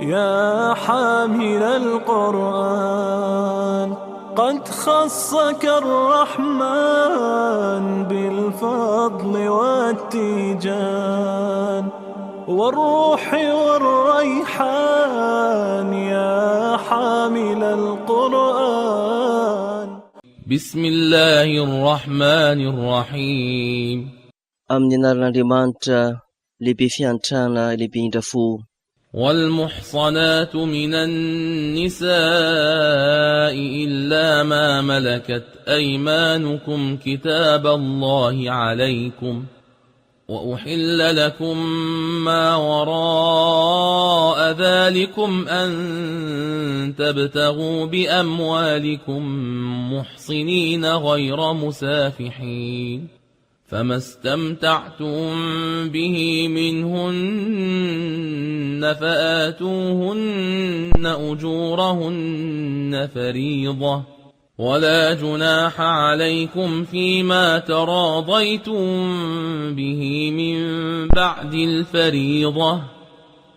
يا حامل القرآن قد خصك الرحمن بالفضل والتيجان والروح والريحان يا حامل القرآن. بسم الله الرحمن الرحيم. Amin'ny anaran'Andriamanitra lehibe fiantrana lehibe indrafo. والمحصنات من النساء إلا ما ملكت أيمانكم كتاب الله عليكم وأحل لكم ما وراء ذلكم أن تبتغوا بأموالكم محصنين غير مسافحين فما استمتعتم به منهن فآتوهن أجورهن فريضة ولا جناح عليكم فيما تراضيتم به من بعد الفريضة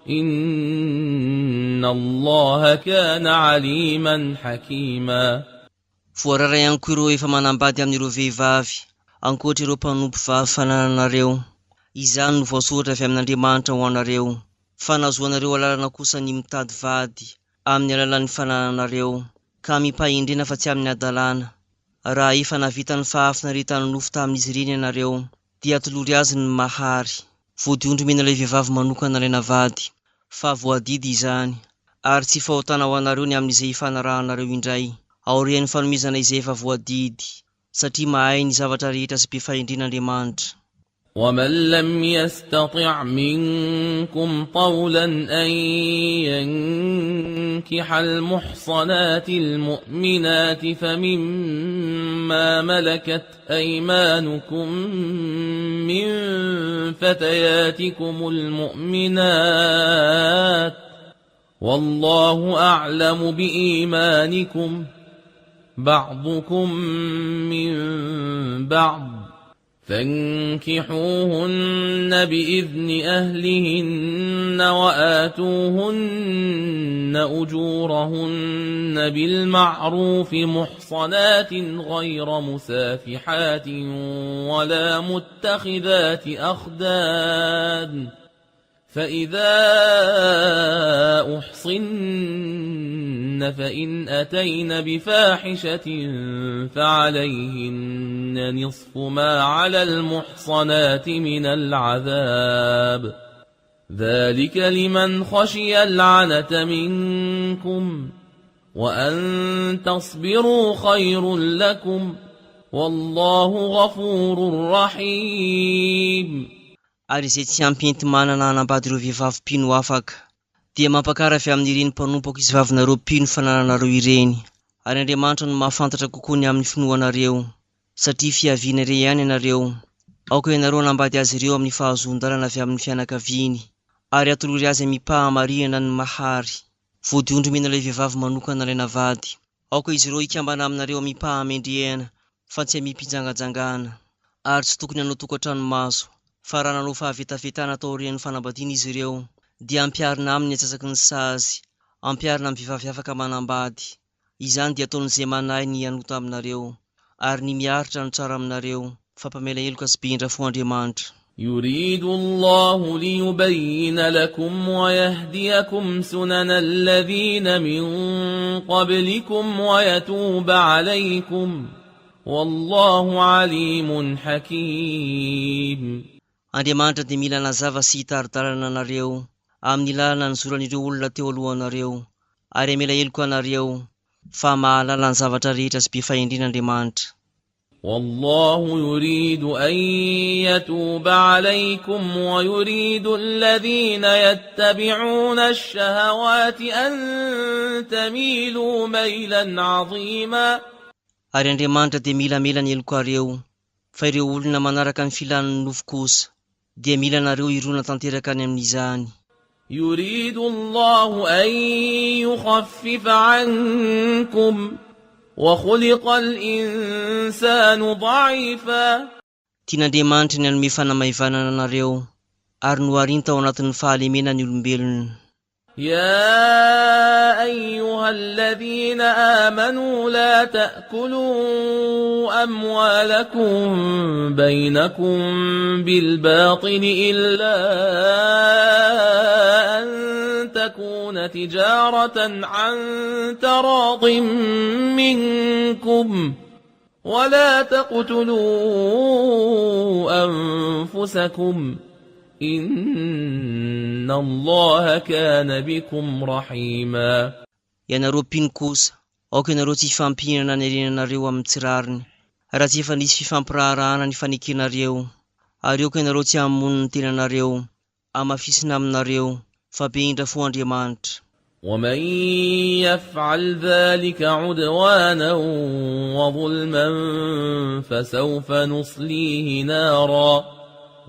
إن الله كان عليما حكيما. Voararay ihany koa ireo efa manambady amin'ireo vehivavy ankoatra ireo mpanompo fahafanananareo. Izany no voasoratra avy amin'Andriamanitra ho anareo. Fanazoanareo alalana kosa ny mitady vady amin'ny alalan'ny fanananareo ka mipaindrena fa tsy amin'ny adalana. Raha efa navita ny fahafinaretana nofo tamin'izy ireny ianareo dia tolory azy ny mahary. Voadiondromena ilay vehivavy manokana ilay navady fa voadidy izany ary tsy fahotana ho anareo ny amin'izay ifanarahanareo indray aorian'ny fanomezana izay efa voadidy satria mahay ny zavatra rehetra sy mpifaindren'Andriamanitra. ومن لم يستطع منكم طولا أن ينكح المحصنات المؤمنات فمما ملكت أيمانكم من فتياتكم المؤمنات والله أعلم بإيمانكم بعضكم من بعض فانكحوهن بإذن أهلهن وآتوهن أجورهن بالمعروف محصنات غير مسافحات ولا متخذات أخدان فإذا أحصن فإن أتين بفاحشة فعليهن نصف ما على المحصنات من العذاب ذلك لمن خشي العنة منكم وأن تصبروا خير لكم والله غفور رحيم. Ary izay tsy ampinty manana hanambady ireo vehivavy mpino afaka dia mampakara avy amin'ireny mpanompo ankizivavinareo mpino fanananareo ireny. Ary Andriamanitra no mahafantatra kokoa ny amin'ny finoanareo satria fiaviana ire ihany ianareo. Aoka ianareo hanambady azy ireo amin'ny fahazon-dalana avy amin'ny fianakaviany ary atolory azy mipahamarihana ny mahary. Voadiondromena ilay vehivavy manokana ilay navady. Aoka izy ireo ikambana aminareo mipahamendrehana fa tsy mipijangajangana ary tsy tokony hanao tokantrano maso fa raha nanao fahavetavetana tao aorian'ny fanambadiana izy ireo dia ampiarina aminy atsasaky ny sazy, ampiarina amin'ny vehivavy afaka manambady. Izany dia ataon'izay manahy ny hanota aminareo ary ny miaritra ny tsara aminareo fampamela heloka sy be indrafo Andriamanitra. يريد الله ليبين لكم ويهديكم سنن الذين من قبلكم ويتوب عليكم والله عليم حكيم. Andriamanitra dia mila nazava sy hitaridarana anareo amin'ny lalana ny zoran'ireo olona teo alohanareo ary amela heloka anareo fa mahalala ny zavatra rehetra sy be fahendren'Andriamanitra. والله يريد أن يتوب عليكم ويريد الذين يتبعون الشهوات أن تميلوا ميلا عظيما. Ary Andriamanitra dia mila melany helokareo fa ireo olona manaraka ny filan'ny nofo kosa dia mila nareo irona tanteraka any amin'izany. يريد الله أن يخفف عنكم وخلق الإنسان ضعيفا. Tian'Andriamanitra ny hanome fanamaivana anareo ary noharinta ao anatin'ny fahalemena ny olombelona. يا أيها الذين آمنوا لا تأكلوا أموالكم بينكم بالباطل إلا أن تكون تجارة عن تراض منكم ولا تقتلوا أنفسكم إن الله كان بكم رحيما. Ianareo mpino kosa, aoka ianareo tsy hifampihinana ny arenanareo amin'ny tsirariny, raha tsy efa nisy fifampirarahana ny fanekenareo, ary aoka ianareo tsy hamono ny tenanareo, amafisina aminareo, fa be indra fo Andriamanitra. ومن يفعل ذلك عدوانا وظلما فسوف نصليه نارا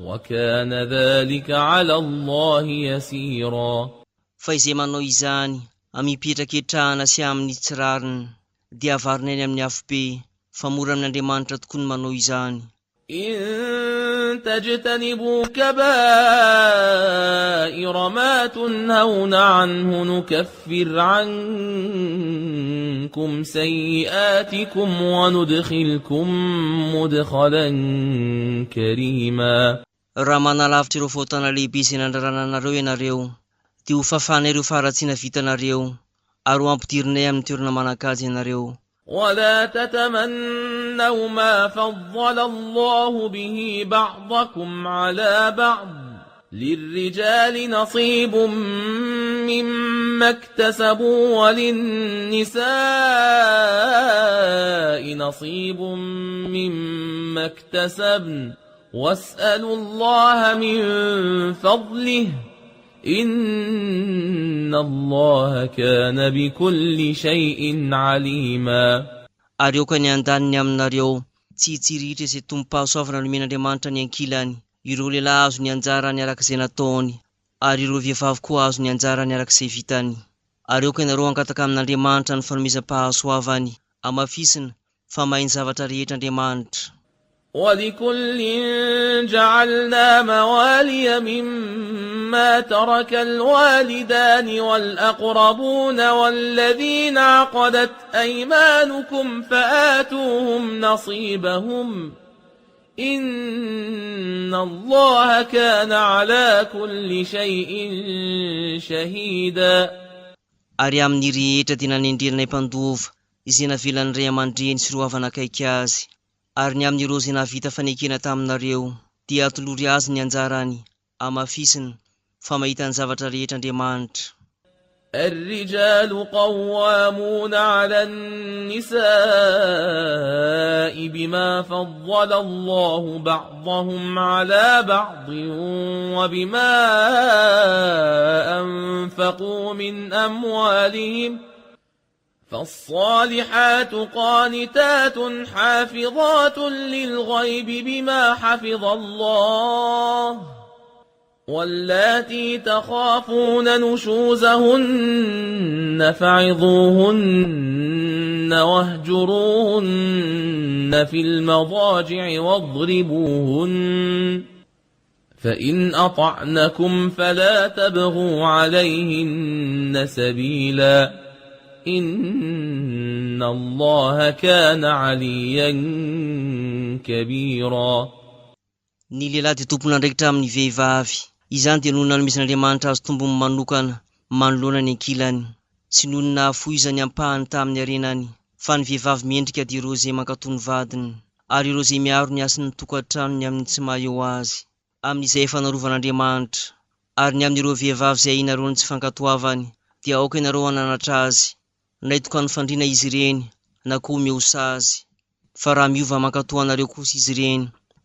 وكان ذلك على الله يسيرا. Fa izay manao izany amipetraketrahana sy amin'ny tsirariny, dia avarina eny amin'ny afobe, fa mora amin'Andriamanitra tokoa ny manao izany. إن تجتنبوا كبائر ما تنهون عنه نكفر عنكم سيئاتكم وندخلكم مدخلا كريما. Raha manalavitra ireo faotana lehibe izay nandrarananareo ianareo, dia ho fafana ireo faharatsiana vitanareo, ary ho ampidirinay amin'ny toerana manan-kaja ianareo. ولا تتمنوا ما فضل الله به بعضكم على بعض للرجال نصيب مما اكتسبوا وللنساء نصيب مما اكتسبن واسألوا الله من فضله إن الله كان بكل شيء عليما. Ary aoka ny andaniny aminareo, tsy hitsirihitra izay tompo-pahasoavana no men'Andriamanitra ny ankilany, ireo lehilahy azo ny anjarany arak'izay nataony, ary ireo vehivavy koa azo ny anjarany arak'izay vitany. Ary aoka ianareo hangataka amin'Andriamanitra ny fanomezam-pahasoavany, amafisina fa mahay ny zavatra rehetra Andriamanitra. ولكل جعلنا موالي مما ترك الوالدان والأقربون والذين عقدت أيمانكم فآتوهم نصيبهم إن الله كان على كل شيء شهيدا. Ary amin'ny rehetra dia nanendrenay mpandova izay navelan'ny ray aman-dreny sy roavana akaiky azy, ary ny amin'ireo izay navita fanekena taminareo, dia atolory azy ny anjarany, amafisina fa mahita ny zavatra rehetra Andriamanitra. الرجال قوامون على النساء بما فضل الله بعضهم على بعض وبما أنفقوا من أموالهم فالصالحات قانتات حافظات للغيب بما حفظ الله واللاتي تخافون نشوزهن فعظوهن واهجروهن في المضاجع واضربوهن فإن أطعنكم فلا تبغوا عليهن سبيلا إن الله كان عليا كبيرا. Ny lehilahy dia tompon'andraikitra amin'ny vehivavy, izany dia nohona nomesin'Andriamanitra azo tombony manokana manoloana ny ankilany, sy nohona foizany ampahany tamin'ny arenany, fa ny vehivavy miendrika dia ireo izay mankatony vadiny, ary ireo izay miaro ny asin'ny tokantranony amin'ny tsy maha eo azy, amin'izay efa narovan'Andriamanitra. Ary ny amin'ireo vehivavy izay inareo ny tsy fankatoavany, dia aoka ianareo hananatra azy, na hitokany fandriana izy ireny, na koa mihosa azy. Fa raha miova mankatoanareo kosa izy ireny,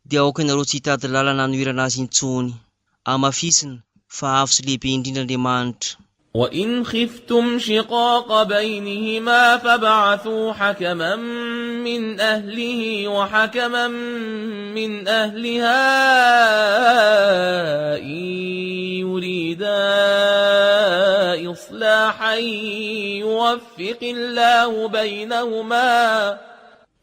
dia aoka ianareo tsy hitady lalana hanoherana azy intsony, amafisina fa avo sy lehibe indrindra Andriamanitra. وإن خفتم شقاق بينهما فبعثوا حكما من أهله وحكما من أهلها إن يريدا إصلاحا يوفق الله بينهما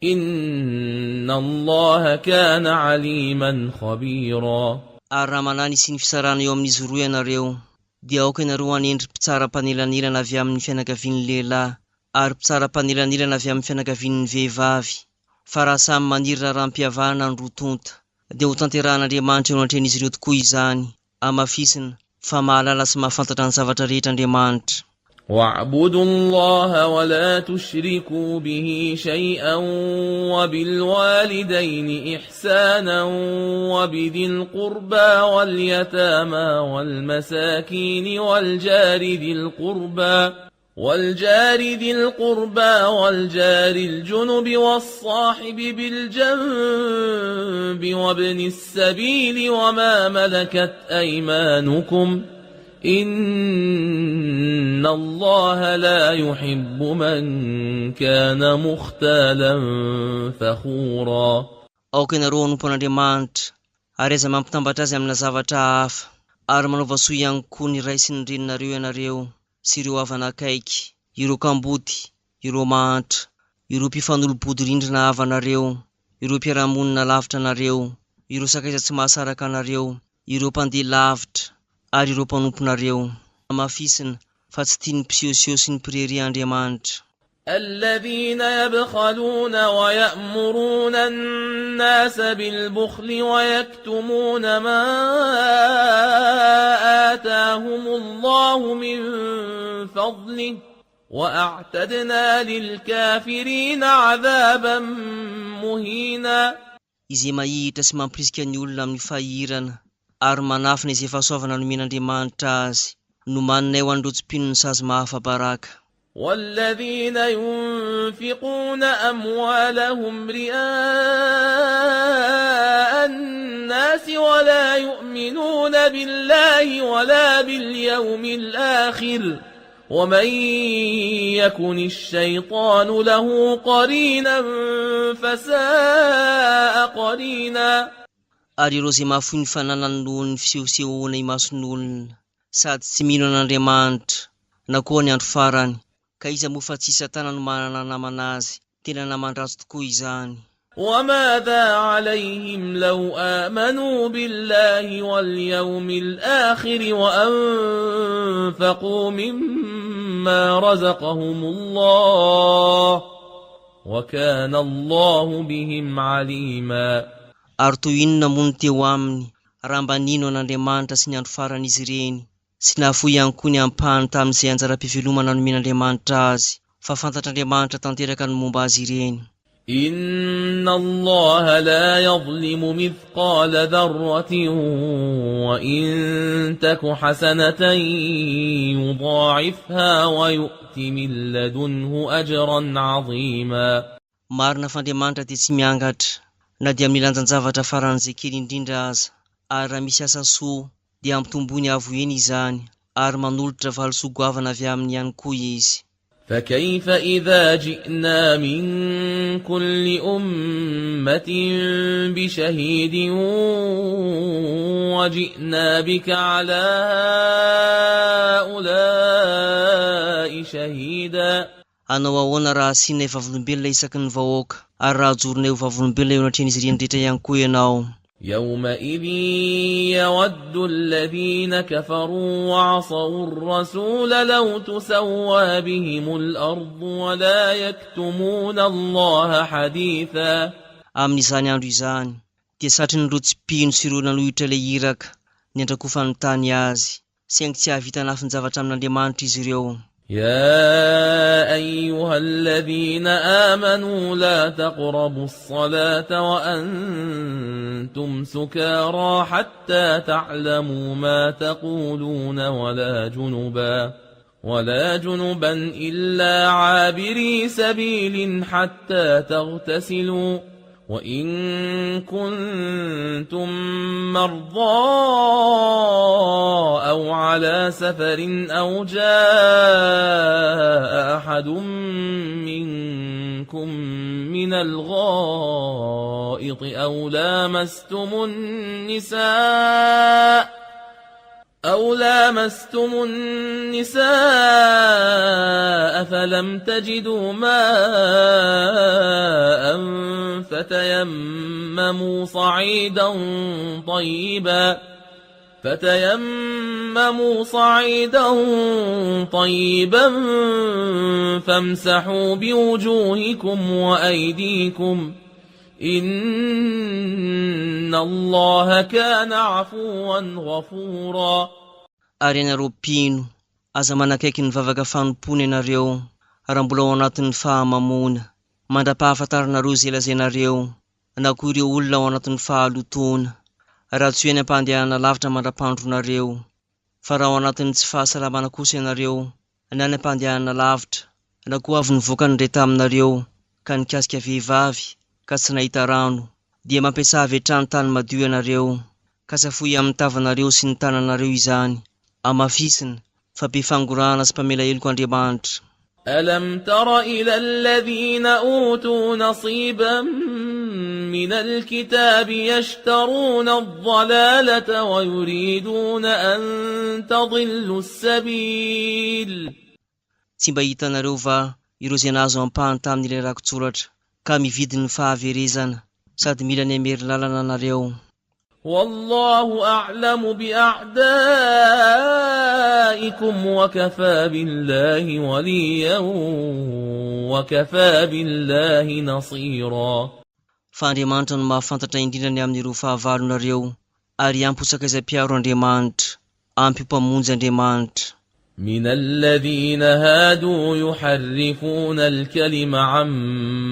إن الله كان عليما خبيرا. Ary raha manany sy ny fisarana eo amin'izy roa ianareo, dia aoka ianareo hanendry mpitsara-panelanelana avy amin'ny fianakavian'ny lehilahy ary mpitsara-panelanelana avy amin'ny fianakavian'ny vehivavy. Fa raha samy maniry raharaham-pihavahana ny rotonta, dia ho tanterahan'Andriamanitra eo anatrehan'izy ireo tokoa izany, amafisina fa mahalala sy mahafantatra ny zavatra rehetra Andriamanitra. واعبدوا الله ولا تشركوا به شيئا وبالوالدين إحسانا وبذي القربى واليتامى والمساكين والجار ذي القربى والجار الجنب والصاحب بالجنب وابن السبيل وما ملكت أيمانكم إن الله لا يحب من كان مختالا فخورا. Aoka ianareo hanompo an'Andriamanitra ary aiza mampitambatra azy amina zavatra hafa ary manaova soa ihany koa ny ray sy ny reninareo ianareo sy ireo havana akaiky, ireo kamboty, ireo mantra, ireo mpifanolobody-rindrina havanareo, ireo mpiarahamonina lavitra nareo, ireo sakaiza tsy mahasaraka anareo, ireo mpandeha lavitra ary ireo mpanomponareo. Amafisina fa tsy tiany mpisihosihosy sy ny mpirery Andriamanitra. الذين يبخلون ويأمرون الناس بالبخل ويكتمون ما آتاهم الله من فضله وأعتدنا للكافرين عذابا مهينا. Izay mahihitra sy mampirisika ny olona amin'ny fahirana ary manafina izay fahasoavana nomen'Andriamanitra azy no manana eo androtsym-pino ny sazy mahafa-baraka. والذين ينفقون أموالهم رئاء الناس ولا يؤمنون بالله ولا باليوم الآخر ومن يكن الشيطان له قرينا فساء قرينا. Ary ireo izay mahafoy ny fananany noho ny fisehosehoana imason'olona sady tsy mino an'Andriamanitra na koa ny andro farany, ka iza moa fa tsy Satana no manana namana azy, tena naman-dratsy tokoa izany. وماذا عليهم لو آمنوا بالله واليوم الآخر وأنفقوا مما رزقهم الله وكان الله بهم عليما. Ary toy inona moa ny teo aminy raha mba nino an'Andriamanitra sy ny andro farany izy ireny, sy nahafoy ihany koa ny ampahany tamin'izay anjara-pivelomana nomen'Andriamanitra azy, fa fantatr'Andriamanitra tanteraka ny momba azy ireny. إن الله لا يظلم مثقال ذرة وإن تك حسنة يضاعفها ويؤت من لدنه أجرا عظيما. Marina fa Andriamanitra dia tsy miangatra na dia amin'ny lanjan-javatra faran'izay kely indrindra aza, ary raha misy asa soa dia ampitombony avo eny izany ary manolotra valosoa goavana avy aminy ihany koa izy. فكيف إذا جئنا من كل أمة بشهيد وجئنا بك على هؤلاء شهيدا. Anao ahoana raha asiana vavolombelona isaky ny vahoaka ary raha ajorona eo vavolombelona eo anatrehany izy ireny rehetra ihany koa ianao. يومئذ يود الذين كفروا وعصوا الرسول لو تسوى بهم الأرض ولا يكتمون الله حديثا. Amin'izany andro izany dia satry ny rotsym-pino sy ireo nanohitra ilay iraka ny andrakofany tany azy, saingy tsy hahavita nafin-javatra amin'Andriamanitra izy ireo. يا أيها الذين آمنوا لا تقربوا الصلاة وأنتم سكارى حتى تعلموا ما تقولون ولا جنبا إلا عابري سبيل حتى تغتسلوا وإن كنتم مرضى أو على سفر أو جاء أحد منكم من الغائط أو لامستم النساء فلم تجدوا ماء فتيمموا تيمموا صعيدا طيبا فامسحوا بوجوهكم وأيديكم إن الله كان عفوا غفورا. Ary ianareo mpino, aza manakaiky ny vavaka fanompony ianareo, raha mbola ao anatin'ny fahamamona, mandra-pahafantaranareo zay lazainareo, na koa ireo olona ao anatin'ny fahalotona, raha tsy any am-pandehana lavitra mandra-pandronareo, fa raha ao anatin'ny tsy fahasalamana kosa ianareo, na any am-pandehana lavitra, na koa avy nivoaka ny ray taminareo, ka nikasika vehivavy, ka tsy nahita rano, dia mampiasa avy hatrany tany madio ianareo, ka safoy amin'ny tavanareo sy ny tananareo izany, amafisina, fa be-fangorana sy mpamela heloka Andriamanitra. ألم تر إلى الذين أوتوا نصيبا من الكتاب يشترون الضلالة ويريدون أن تضلوا السبيل. Tsy mba hitanareo va ireo zay nahazo ampahany tamin'ilay rakotsoratra, ka mividy ny fahaverezana, sady mila ny amery lalana nareo. والله أعلم بأعدائكم وكفى بالله وليا وكفى بالله نصيرا. Fa Andriamanitra no mahafantatra indrindrany amin'ireo fahavalonareo, ary amposaka izay mpiaro Andriamanitra, ampy mpamonjy Andriamanitra. من الذين هادوا يحرفون الكلم عن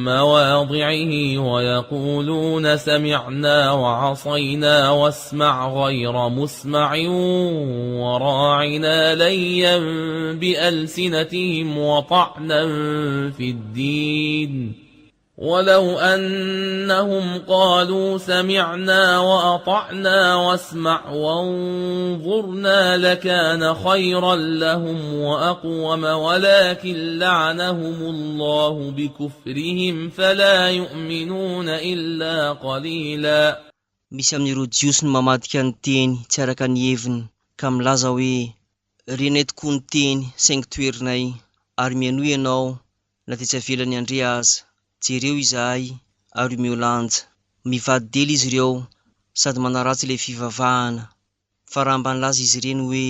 مواضعه ويقولون سمعنا وعصينا واسمع غير مسمع وراعنا ليا بألسنتهم وطعنا في الدين ولو أنهم قالوا سمعنا وأطعنا واسمع وانظرنا لكان خيرا لهم وأقوم ولكن لعنهم الله بكفرهم فلا يؤمنون إلا قليلا. Misy amin'ireo jiosy ny mamadika ny teny tsy araka ny heviny, ka milaza hoe renay tokoa ny teny saingy toerinay, ary mianoy ianao na dia tsy avelany andre aza. Jereo izahay ary omeo lanja, mivady dely izy ireo sady manaratsy ilay fivavahana, fa raha mba nilaza izy ireny hoe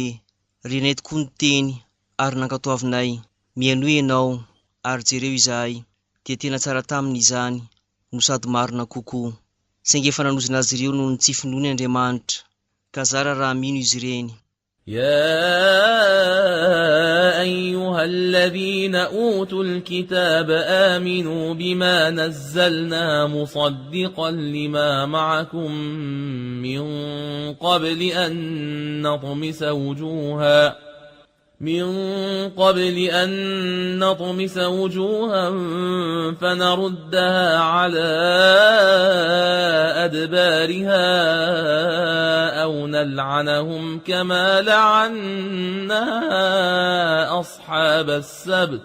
renay tokoa ny teny ary nankatoavinay, mianoy ianao ary jereo izahay, dia tena tsara taminy izany no sady marina kokoa, saingy efa nanozina azy ireo noho ny tsy finoany Andriamanitra, ka zara raha mino izy ireny. يا أيها الذين أوتوا الكتاب آمنوا بما نزلنا مصدقا لما معكم من قبل أن نطمس وجوها فنردها على أدبارها أو نلعنهم كما لعنا أصحاب السبت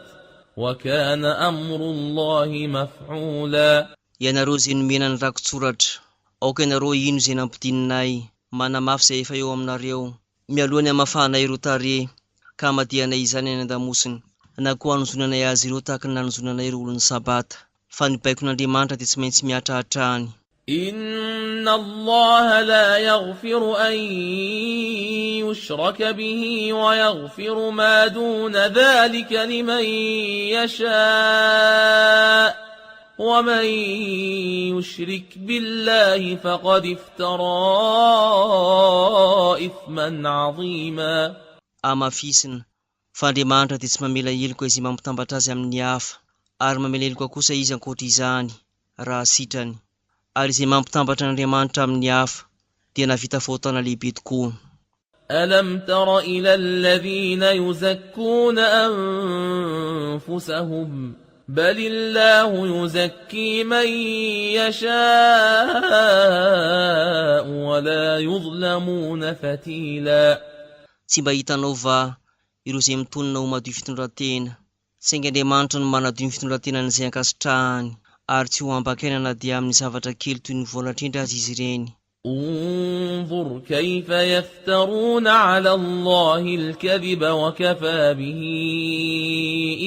وكان أمر الله مفعولا. Ianareo zay nomena ny rakotsoratra, aoka ianareo ino zay nampidininay, manamafy zay efa eo aminareo, mialohany amafanay ireo tare, ka amadianay izany any an-damosiny, na koa hanozonanay azy ireo tahaka ny nanozonanay ireo olon'ny sabata, fa ny baikon'Andriamanitra dia tsy maintsy mihatrahatrany. إن الله لا يغفر أن يشرك به ويغفر ما دون ذلك لمن يشاء ومن يشرك بالله فقد افترى إثما عظيما. Amafisina, fa Andriamanitra dia tsy mamela heloka izy mampitambatra azy amin'ny hafa, ary mamela heloka kosa izy ankoatra izany raha sitrany, ary izay mampitambatra Andriamanitra amin'ny hafa dia navita fahotana lehibe tokoa. ألم تر إلى الذين يزكون أنفسهم بل الله يزكي من يشاء ولا يظلمون فتيلا. Tsy mba hitanao va ireo zay mitonona ho madio fitondratena, saingy Andriamanitra no manadio ny fitondrantenan'izay ankasitrahany, ary tsy ho ambakainana dia amin'ny zavatra kely toy ny voalatrindra azy izy ireny. انظر كيف يفترون على الله الكذب وكفى به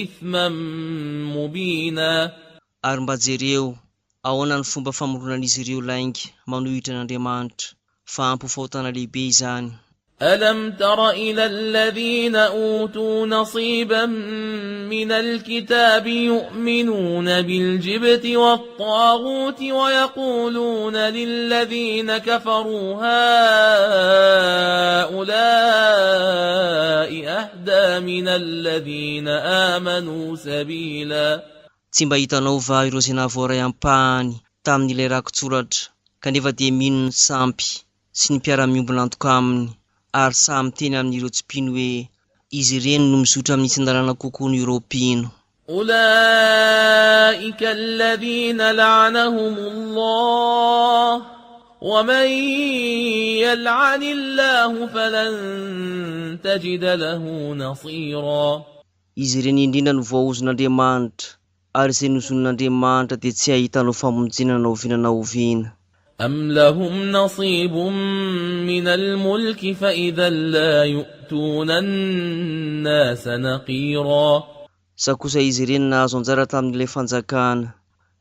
إثما مبينا. Ary mba jereo ahoana ny fomba famoronan'izy ireo laingy manohitra n'Andriamanitra, fa ampy ho fahotana lehibe izany. ألم تر إلى الذين أوتوا نصيبا من الكتاب يؤمنون بالجبت والطاغوت ويقولون للذين كفروا هؤلاء أهدى من الذين آمنوا سبيلا. Tsy mba hitanao va ireo izay nahavoaray ampahany tamin'ilay rakotsoratra kanefa dia mino ny sampy sy ny mpiara-miombona antoka aminy ary samy teny amin'ireo tsy mpino hoe izy ireny no mizotra amin'ny tsindarana kokoa ny ireo mpino. أولئك الذين لعنهم الله ومن يلعن الله فلن تجد له نصيرا. Izy ireny indrindra no voahozon'Andriamanitra ary izay nozon'Andriamanitra dia tsy ahitanao famonjena na oviana na oviana. أم لهم نصيب من الملك فإذا لا يؤتون الناس نقيرا. Sa kosa izy ireny nahazo anjara tamin'ilay fanjakana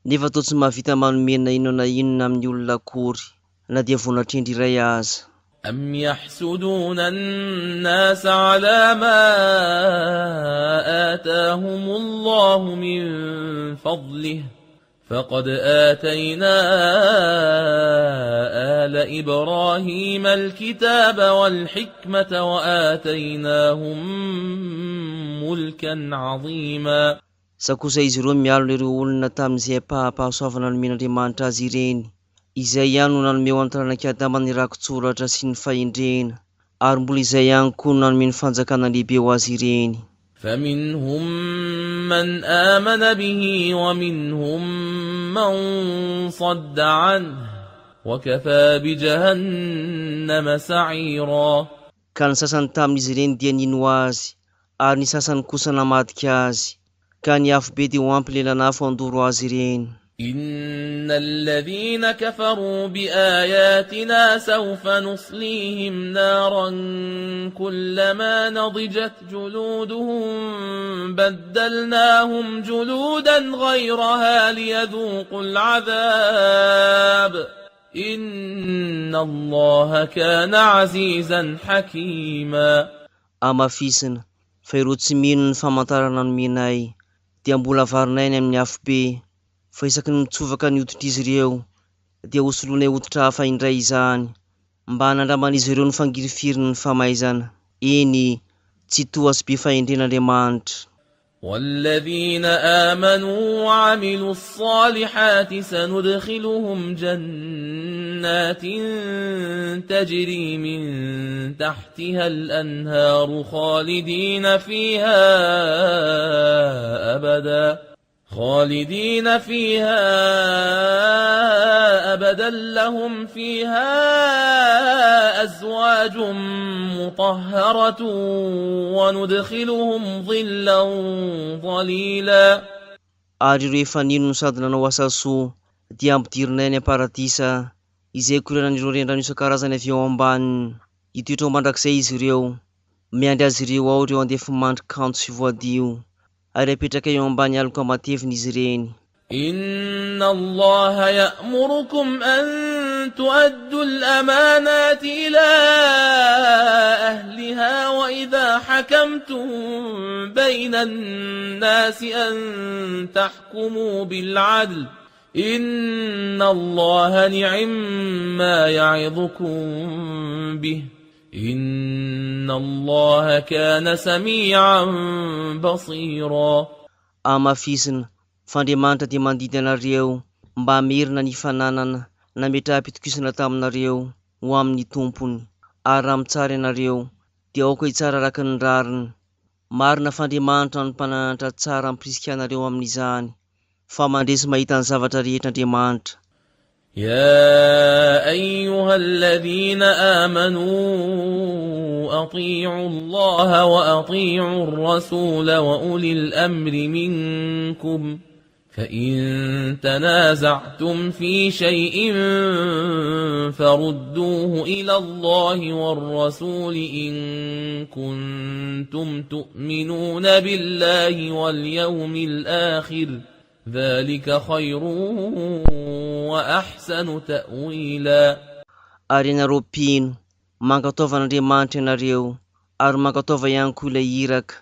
nefa toa tsy mahavita manomena inona na inona amin'ny olona akory na dia vonatrendry iray aza. أم يحسدون الناس على ما آتاهم الله من فضله فقد آتينا آل إبراهيم الكتاب والحكمة وآتيناهم ملكا عظيما. Sa kosa izy ireo mialona ireo olona tamin'izay pahapahasoavana nomen'Andriamanitra azy ireny izay ihany no nanome ho an-taranaka Adama ny rakotsoratra sy ny fahendrena ary mbola izay ihany koa no nanome ny fanjakana lehibe ho azy ireny. فمنهم من آمن به ومنهم من صد عنه وكفى بجهنم سعيرا. Ka ny sasany tamin'izy ireny dia nino azy ary ny sasany kosa namadika azy ka ny afo be dia ho ampy lelana afo andoro azy ireny. إن الذين كفروا بآياتنا سوف نصليهم نارا كلما نضجت جلودهم بدلناهم جلودا غيرها ليذوقوا العذاب إن الله كان عزيزا حكيما. Amafisina fa ireo tsy mino ny famantarana nomenay dia mbola avarinay ny amin'ny afo be fa isaky ny mitsovaka ny hoditr' izy ireo dia hosolonay hoditra hafa indray izany mba hanandraman'izy ireo ny fangirifiriny ny famaizana eny tsy toa sy be fahendren'Andriamanitra. والذين آمنوا وعملوا الصالحات سندخلهم جنات تجري من تحتها الأنهار خالدين فيها أبدا لهم فيها أزواج مطهرة وندخلهم ظلا ظليلا. Ary ireo efa nino no sady nanao asa soa dia ampidirinay ny paradisa izay koranan'ireo rendrano isan-karazany avy ao ambaniny. Hitoetra ao mandrakizay izy ireo miandry azy ireo ao ireo andefy mandry kanto sy voadio ary apetraka eo ambany aloka mateviny izy ireny. إن الله يأمركم أن تؤدوا الأمانات إلى أهلها وإذا حكمتم بين الناس أن تحكموا بالعدل إن الله نعما يعظكم به إن الله كان سميعا بصيرا. Amafisina fa Andriamanitra dia mandidy anareo mba hamerina ny fananana nametraha-pitokisana taminareo ho amin'ny tompony ary raha mitsara ianareo dia aoka hitsara araka ny rariny. Marina fa Andriamanitra no mpananatra tsara ampirisika anareo amin'izany fa mandresy mahita ny zavatra rehetra Andriamanitra. يا أيها الذين آمنوا أطيعوا الله وأطيعوا الرسول وأولي الأمر منكم فإن تنازعتم في شيء فردوه إلى الله والرسول إن كنتم تؤمنون بالله واليوم الآخر ذلك خير وأحسن تأويلا. Ary ianareo mpino mankataova an'Andriamanitra ianareo ary mankataova ihany koa ilay iraka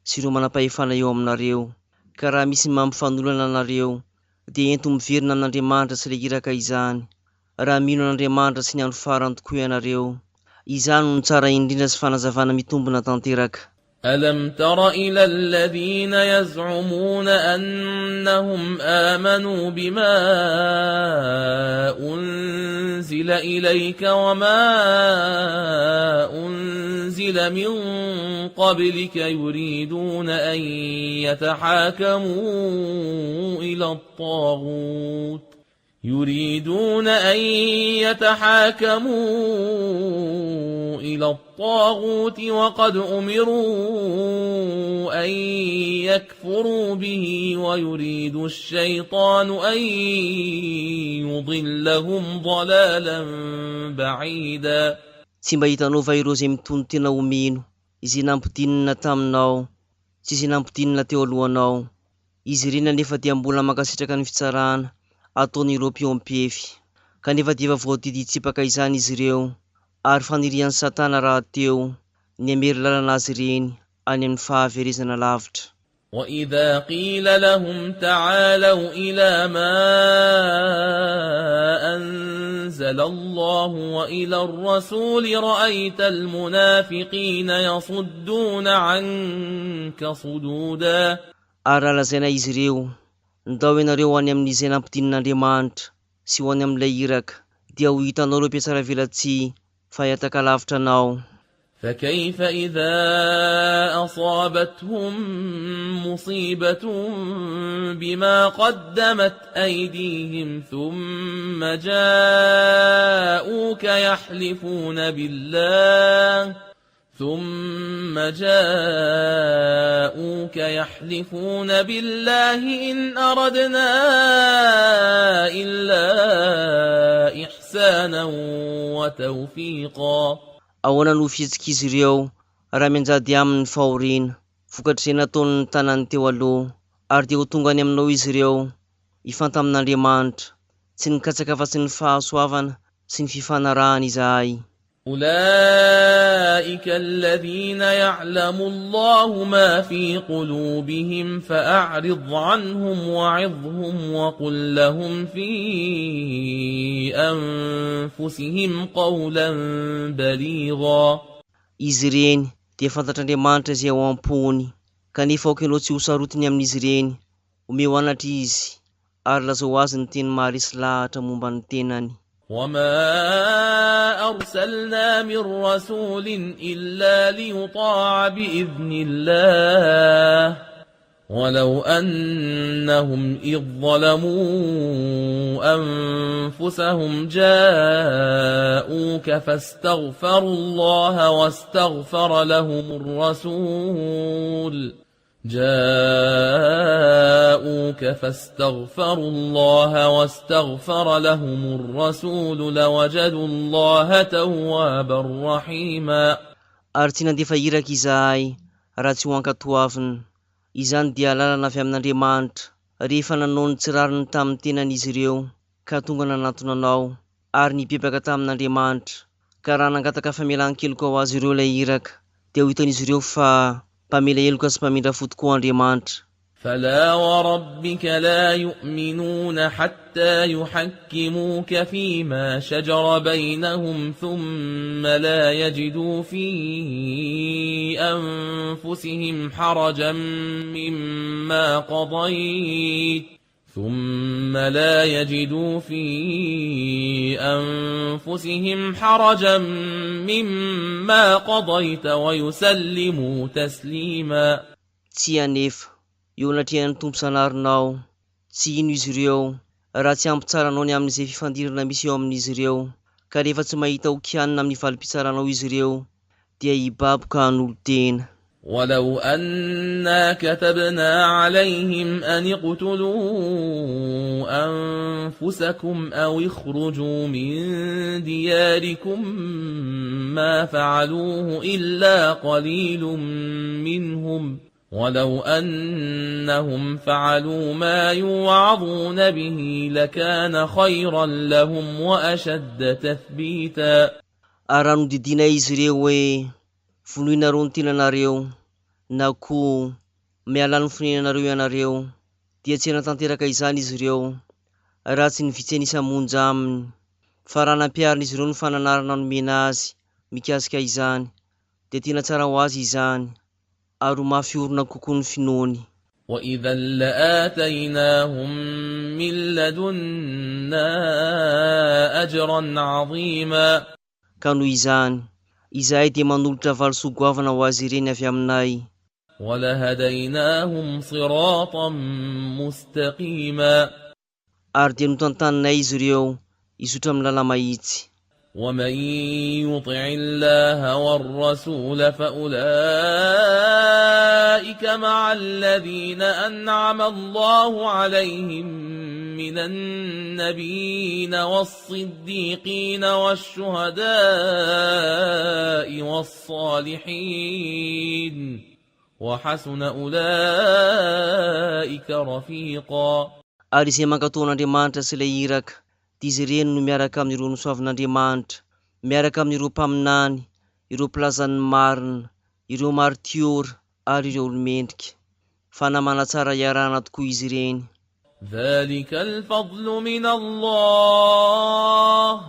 sy ireo manam-pahefana eo aminareo. Ka raha misy mampifanolana anareo dia ento miverina amin'Andriamanitra sy ilay iraka izany. Raha mino an'Andriamanitra sy ny andro farany tokoa ianareo, izany no tsara indrindra sy fanazavana mitombona tanteraka. ألم تر إلى الذين يزعمون أنهم آمنوا بما أنزل إليك وما أنزل من قبلك يريدون أن يتحاكموا إلى الطاغوت وقد أمروا أن يكفروا به ويريد الشيطان أن يضلهم ضلالا بعيدا. Tsy mba hitanao va ireo izay mitondro tena omeno, izay nampidinina taminao tsy izay nampidinina teo alohanao. Izy ireny anefa dia mbola mankasitraka ny fitsarana ataon'ireo mpioampefy, kanefa dia efa voadiditsipaka izany izy ireo, ary fanirian'ny Satana raha teo ny amery lalana azy ireny any amin'ny fahaverezana lavitra. وإذا قيل لهم تعالوا إلى ما أنزل الله وإلى الرسول رأيت المنافقين يصدون عنك صدودا. Ary lazaina izy ireo, ndao ianareo any amin'izay nampidinin'Andriamanitra sy ho any amin'ilay iraka, dia ho hitanao ireo mpiatsara velatsy fa hiataka lavitra anao. فكيف إذا أصابتهم مصيبة بما قدمت أيديهم ثم جاءوك يحلفون بالله إن أردنا إلا إحسانا وتوفيقا. Ahoana no fihetsiky izy ireo raha mianjady amin'ny fahoriana vokatr'izay nataon'ny tanany teo aloha, ary dia ho tonga any aminao izy ireo hifantamin'Andriamanitra tsy ny katsaka fa tsy ny fahasoavana sy ny fifanarahana izahay. أولئك الذين يعلم الله ما في قلوبهم فأعرض عنهم وعظهم وقل لهم في أنفسهم قولا بليغا. Izy ireny dia fantatr'Andriamanitra izay ao am-pony, kanefa aoka ianao tsy ho sarotiny amin'izy ireny, omeo anatra izy ary lazao azy ny teny maharesy lahatra momba ny tenany. وما أرسلنا من رسول إلا ليطاع بإذن الله ولو أنهم إذ ظلموا أنفسهم جاءوك فاستغفروا الله واستغفر لهم الرسول لوجدوا الله توابا رحيما. Ary tsy nandefa iraka izahay raha tsy ho ankatoavina. Izany dia lalana avy amin'Andriamanitra rehefa nanao ny tsirariny tamin'ny tenan'izy ireo ka tonga nanantona anao ary nibebaka tamin'Andriamanitra. Ka raha nangataka famelan-keloka ho azy ireo ilay iraka dia ho hitan'izy ireo fa mpamela heloka sy mpamindra fo tokoa Andriamanitra. فلا وربك لا يؤمنون حتى يحكموك فيما شجر بينهم ثم لا يجدوا في أنفسهم حرجا مما قضيت ويسلموا تسليما. Tsy anefa eo anatrehan'ny tompo sanarinao, tsy ino izy ireo raha tsy ampy tsara anao ny amin'izay fifandirana misy eo amin'izy ireo, ka rehefa tsy mahita okianina amin'ny valim-pitsaranao izy ireo dia hibaboka hanolo-tena. ولو أنا كتبنا عليهم أن اقتلوا أنفسكم أو اخرجوا من دياركم ما فعلوه إلا قليل منهم ولو أنهم فعلوا ما يوعظون به لكان خيرا لهم وأشد تثبيتا. ary raha nodidina izy ireo hoe vonoinareo ny tenanareo na koa miala ny fonenanareo ianareo, dia tsy natanteraka izany izy ireo raha tsy nivitsy anisamonja aminy, fa raha nampiarina izy ireo ny fananarana nomena azy mikasika izany, dia tena tsara ho azy izany ary ho mafiorina kokoa ny finoany. وإذا لآتيناهم من لدنا أجرا عظيما. Ka noho izany, izahay dia manolotra valosoa-goavana ho azy ireny avy aminay. ولهديناهم صراطا مستقيما. Ary dia notantaninay izy ireo isotra amin'ny lala mahitsy. ومن يطع الله والرسول فأولئك مع الذين أنعم الله عليهم من النبيين والصديقين والشهداء والصالحين وحسن أولئك رفيقا. Ary izay mankataon'Andriamanitra sy ilay iraka, dia izy ireny no miaraka amin'ireo nosoavin'Andriamanitra, miaraka amin'ireo mpaminany, ireo mpilazan'ny marina, ireo martiora ary ireo olomendrika, fa namana tsara iarana tokoa izy ireny. ذلك الفضل من الله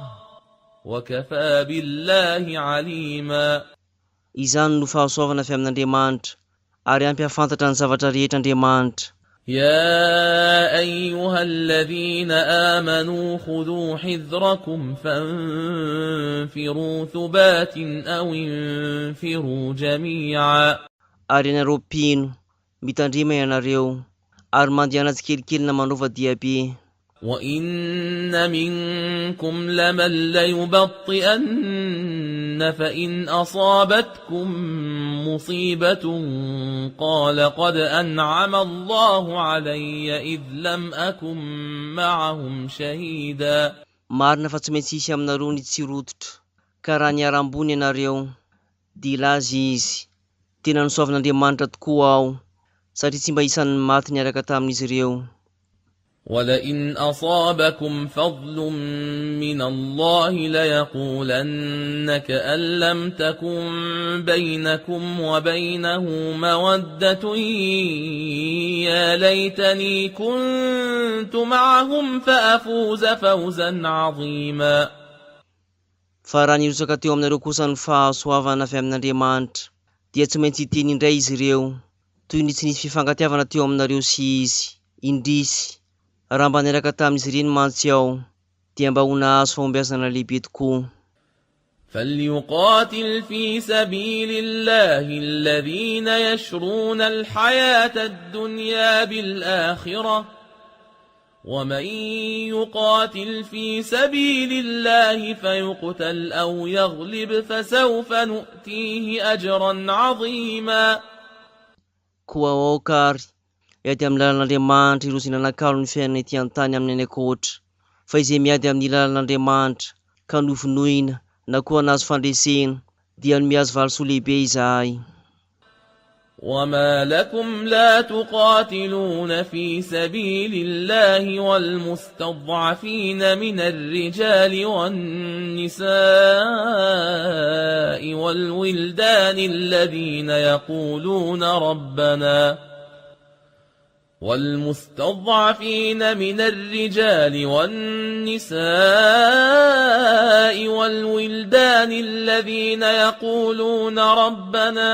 وكفى بالله عليما. Izany no fahasoavana avy amin'Andriamanitra, ary ampy hafantatra ny zavatra rehetra Andriamanitra. يا أيها الذين آمنوا خذوا حذركم فانفروا ثبات أو انفروا جميعا. Ary ianareo mpino, mitandrima ianareo, ary mandeha tsikelikely na manova diabe. وإن منكم لمن ليبطئن فإن أصابتكم مصيبة قال قد أنعم الله علي إذ لم أكن معهم شهيدا. Marina fa tsy maintsy hisy aminareo ny tsirototra, ka raha niarambony ianareo, dia laza izy, tena nisoavin'Andriamanitra tokoa aho, satria tsy mba isan'ny maty niaraka tamin'izy ireo. ولئن أصابكم فضل من الله ليقولن كأن لم تكن بينكم وبينه مودة يا ليتني كنت معهم فأفوز فوزا عظيما. Fa raha nirosaka teo aminareo kosa ny fahasoavana avy amin'Andriamanitra, dia tsy maintsy hiteny indray izy ireo, toy ny tsy nisy fifangatiavana teo aminareo sy izy, indrisy. Raha mba niaraka tamin'izy ireny mantsy aho, dia mba ho nahazo fahombiazana lehibe tokoa. فليقاتل في سبيل الله الذين يشرون الحياة الدنيا بالآخرة ومن يقاتل في سبيل الله فيقتل أو يغلب فسوف نؤتيه أجرا عظيما. Koa aokary miady amin'ny lalan'Andriamanitra ireo izay nanakalo ny fiainana ety an-tany amin'ny ankoatra, fa izay miady amin'ny lalan'Andriamanitra ka novonoina na koa nahazo fandresena, dia mihazo valosoa lehibe izahay. وما لكم لا تقاتلون في سبيل الله والمستضعفين من الرجال والنساء والولدان الذين يقولون ربنا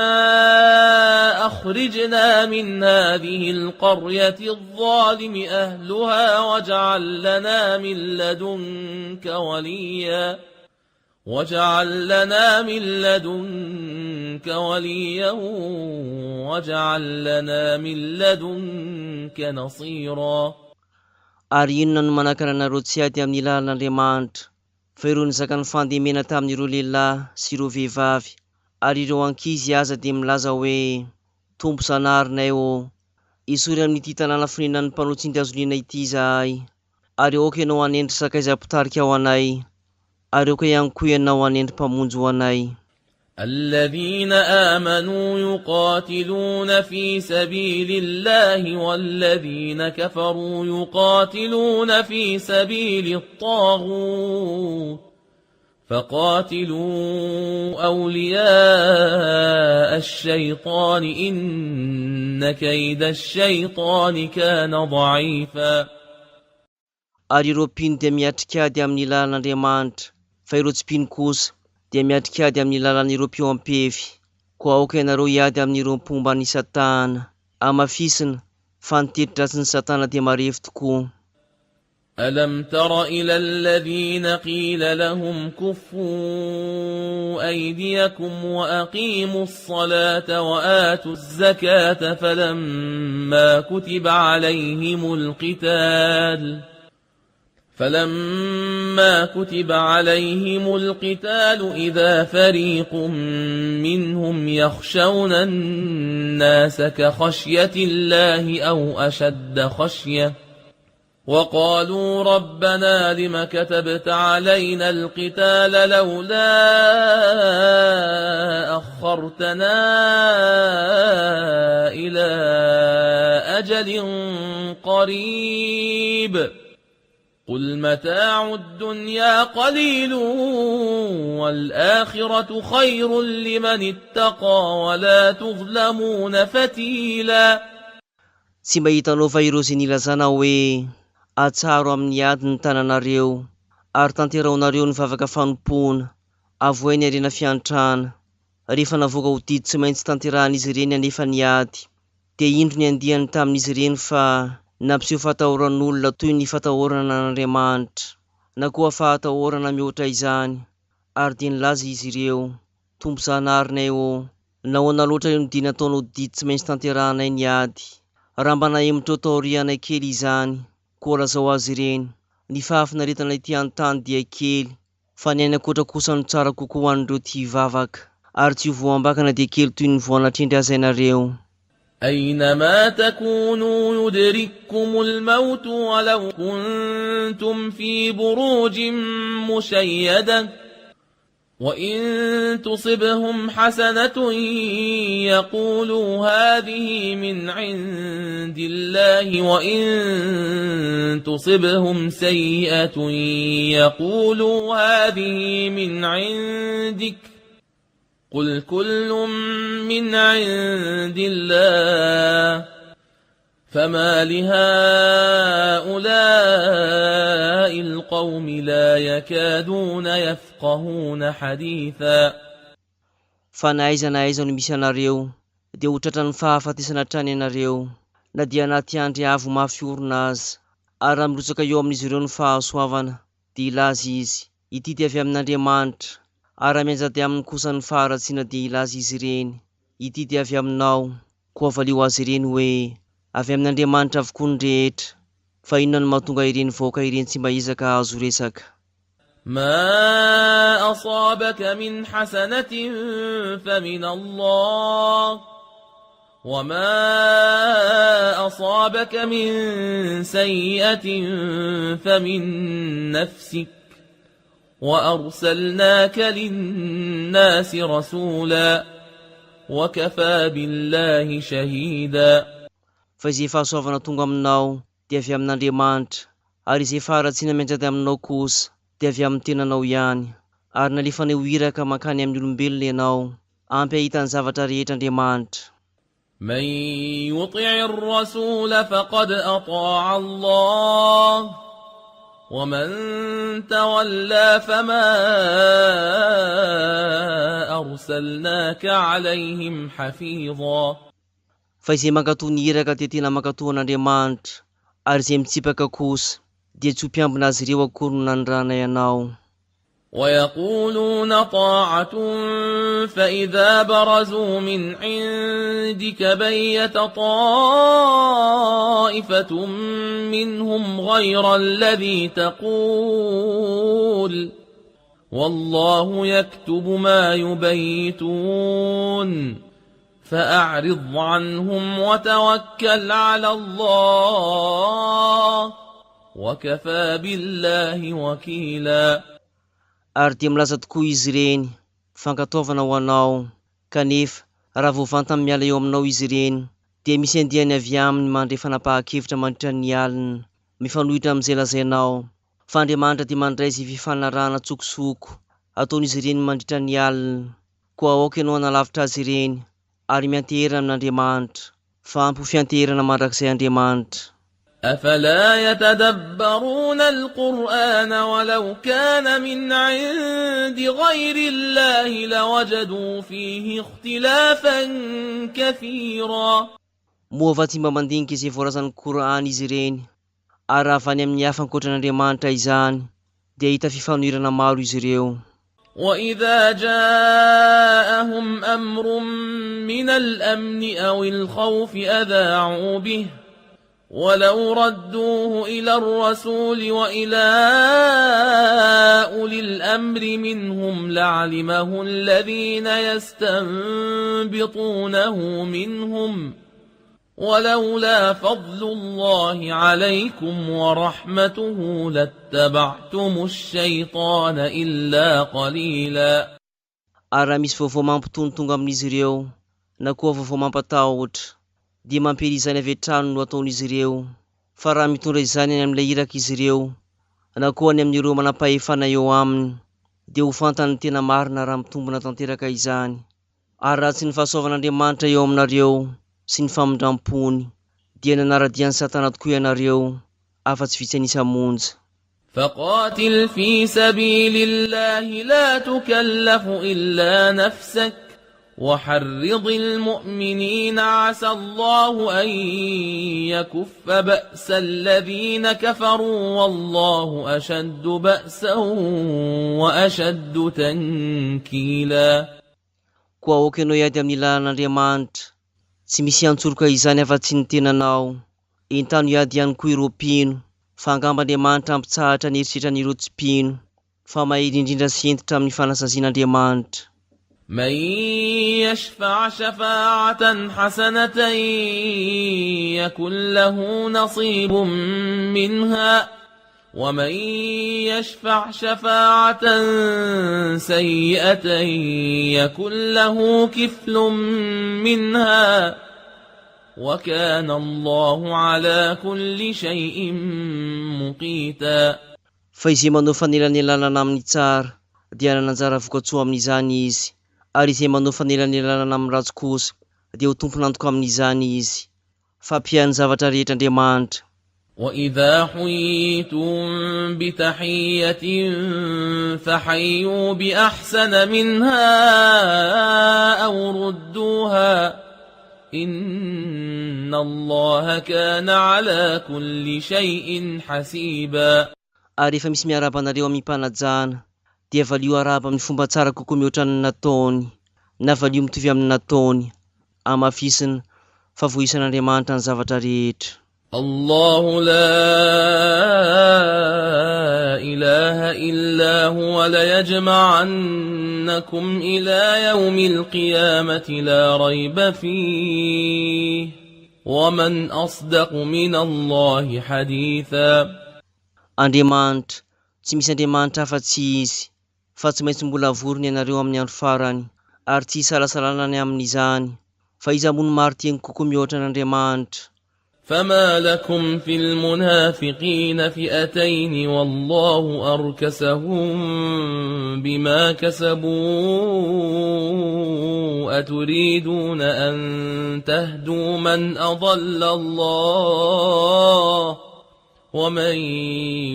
أخرجنا من هذه القرية الظالم أهلها واجعل لنا من لدنك وليا واجعل لنا من لدنك نصيرا. Ary inona no manakana anareo tsy ady amin'ny lalan'Andriamanitra, fa ireo nizaka ny fandemena tamin'ireo lehilahy sy ireo vehivavy, ary ireo ankizy aza dia milaza hoe tompo zanarinay ô, isory amin'ity tanàna fonenan'ny mpanao tsindry ity izahay, ary aoka ianao hanendry sakaiza-pitarika ao anay, ary aoka ihany koa ianao hanendry mpamonjy ho anay. الذين آمنوا يقاتلون في سبيل الله والذين كفروا يقاتلون في سبيل الطاغوت فقاتلوا أولياء الشيطان إن كيد الشيطان كان ضعيفا. Ary ireo mpino dia miatrikady amin'ny lalan'Andriamanitra, fa ireo tsy mpino kosa dia miatrikady amin'ny lalan'ireo mpioampefy. Koa aoka ianareo hiady amin'ireo mpomban'ny Satana. Amafisina fa ny tetik'dratsy Satana dia marefo tokoa. ألم تر إلى الذين قيل لهم كفوا أيديكم وأقيموا الصلاة وآتوا الزكاة فلما كتب عليهم القتال إذا فريق منهم يخشون الناس كخشية الله أو أشد خشية وقالوا ربنا لم كتبت علينا القتال لولا أخرتنا إلى أجل قريب قل متاع الدنيا قليل والآخرة خير لمن اتقى ولا تظلمون فتيلا. Tsy mba hitanao fa ireo izay nilazana hoe atsaro amin'ny ady ny tananareo ary tanteraonareo ny vavaka fanompoana avoay ny arena fiantrana. Rehefa navoaka ho didy tsy maintsy tanterahan'izy ireny anefa ny ady, dia indro ny andihany tamin'izy ireny fa nampiseho fatahoran'olona toy ny fatahorana n'Andriamanitra, na koa fahatahorana mihoatra izany. Ary dia nilaza izy ireo: Tompo Zanaharinay ô, nahoana loatra io ny dia nataonao didy tsy maintsy tanterahanay ny ady. Raha mba nahemotrao taorianay kely izany, koa lazao azy ireny, ny fahafinaretanay ty an-tany dia kely, fa ny any akoatra kosa no tsara kokoa an'ireo ty vavaka, ary tsy voam-bakana dia kely toy ny voanatrindry azy ianareo. أينما تكونوا يدرككم الموت ولو كنتم في بروج مشيدة وإن تصبهم حسنة يقولوا هذه من عند الله وإن تصبهم سيئة يقولوا هذه من عندك قل كل من عند الله فما لهؤلاء القوم لا يكادون يفقهون حديثا. Fa naiza no misy anareo dia ho tratran'ny fahafatesana hatrany ianareo, na dia anaty andro avo mafy orona aza. Ary raha mirotsaka eo amin'izy ireo ny fahasoavana, dia ilaza izy: ity dia avy amin'Andriamanitra. Ary raha mianjady aminy kosa ny faharatsiana dia ilaza izy ireny: ity dia avy aminao. Koa valio azy ireny hoe avy amin'Andriamanitra avokoa ny rehetra. Fa inona no mahatonga ireny vahoaka ireny tsy mba hiezaka azo resaka? ما أصابك من حسنة فمن الله وما أصابك من سيئة فمن نفسك وأرسلناك للناس رسولا وكفى بالله شهيدا. Fa izay fahasoavana tonga aminao dia avy amin'Andriamanitra, ary izay faharatsiana mianjady aminao kosa dia avy amin'ny tenanao ihany. Ary nalefanay ho iraka mankany amin'ny olombelona ianao, ampy ahitany zavatra rehetra Andriamanitra. من يطع الرسول فقد أطاع الله ومن تولى فما أرسلناك عليهم حفيظا. Fa izay mankatoa ny iraka dia tena mankatoa an'Andriamanitra, ary izay mitsipaka kosa dia tsy ho mpiambina azy ireo akory no nanondranay ianao. ويقولون طاعة فإذا برزوا من عندك بيت طائفة منهم غير الذي تقول والله يكتب ما يبيتون فأعرض عنهم وتوكل على الله وكفى بالله وكيلا. Ary dia milaza tokoa izy ireny fankataovana ho anao, kanefa raha voavantany miala eo aminao izy ireny, dia misy andihany avy aminy mandray fanapahan-kevitra mandritra ny alina, mifanohitra amin'izay lazainao. Fa Andriamanitra dia mandray izay fifanarahana tsokosoko ataon'izy ireny mandritra ny alina, koa aoka ianao analavitra azy ireny ary mianteherana amin'Andriamanitra, fa ampy ho fianteherana mandrakizay Andriamanitra. أفلا يتدبرون القرآن ولو كان من عند غير الله لوجدوا فيه اختلافا كثيرا. Moa fa tsy mba mandinika izay voarazan'ny Korana izy ireny, ary raha avy any amin'ny hafa ankoatran'Andriamanitra izany dia hita fifanoirana maro izy ireo. وإذا جاءهم أمر من الأمن أو الخوف أذاعوا به ولو ردوه إلى الرسول وإلى أولي الأمر منهم لعلمه الذين يستنبطونه منهم ولولا فضل الله عليكم ورحمته لاتبعتم الشيطان إلا قليلا. Ary raha misy vaovao mampitontonga amin'izy ireo na koa vaovao mampatahotra dia mampirizany avy hatrany no ataon'izy ireo, fa raha mitondra izany any amin'ilay iraka izy ireo na koa any amin'ireo manam-pahefana eo aminy dia ho fantany tena marina raha mitombona tanteraka izany. Ary raha tsy ny fahasoavan'Andriamanitra eo aminareo sy ny famindrampony dia nanaradian'ny Satana tokoa ianareo afa-tsy vitsy anisa monja. فقاتل في سبيل الله لا تكلف إلا نفسك وحرض المؤمنين عسى الله أن يكف بأس الذين كفروا والله أشد بأسا وأشد تنكيلا. Koa aoka ianao iady amin'ny lalan'Andriamanitra, tsy misy antsoroka izany afa-tsy ny tenanao, entano iady ihany koa ireo mpino, fa angamba-Andriamanitra ampitsahatra ny eritreritran'ireo tsy mpino, fa mahery indrindra sy entitra amin'ny fanasazian'Andriamanitra. من يشفع شفاعة حسنة يكن له نصيب منها ومن يشفع شفاعة سيئة يكن له كفل منها وكان الله على كل شيء مقيتا. Fa izay manao fanelanelana amin'ny tsara dia nananjara vokatsoa amin'izany izy, ary izay manao fanelanelana amin'ny ratsy kosa dia ho tompony antoka amin'izany izy, fa piany zavatra rehetra Andriamanitra. وإذا حييتم بتحية فحيوا بأحسن منها أو ردوها إن الله كان على كل شيء حسيبا. Ary efa misy miarabanareo amin'ny mpanajana dia valio araba amin'ny fomba tsara kokoa mihoatra ny nataony, na valio mitovy amin'ny nataony, amafisina fa voisan'Andriamanitra ny zavatra rehetra. الله لا إله إلا هو ليجمعنكم إلى يوم القيامة لا ريب فيه ومن أصدق من الله حديثا. Andriamanitra, tsy misy Andriamanitra afa-tsy izy, fa tsy maintsy mbola vorony ianareo amin'ny andro farany, ary tsy salasalanany amin'izany, fa iza moa no marina kokoa mihoatra n'Andriamanitra. فما لكم في المنافقين فئتين والله أركسهم بما كسبوا أتريدون أن تهدوا من أضل الله ومن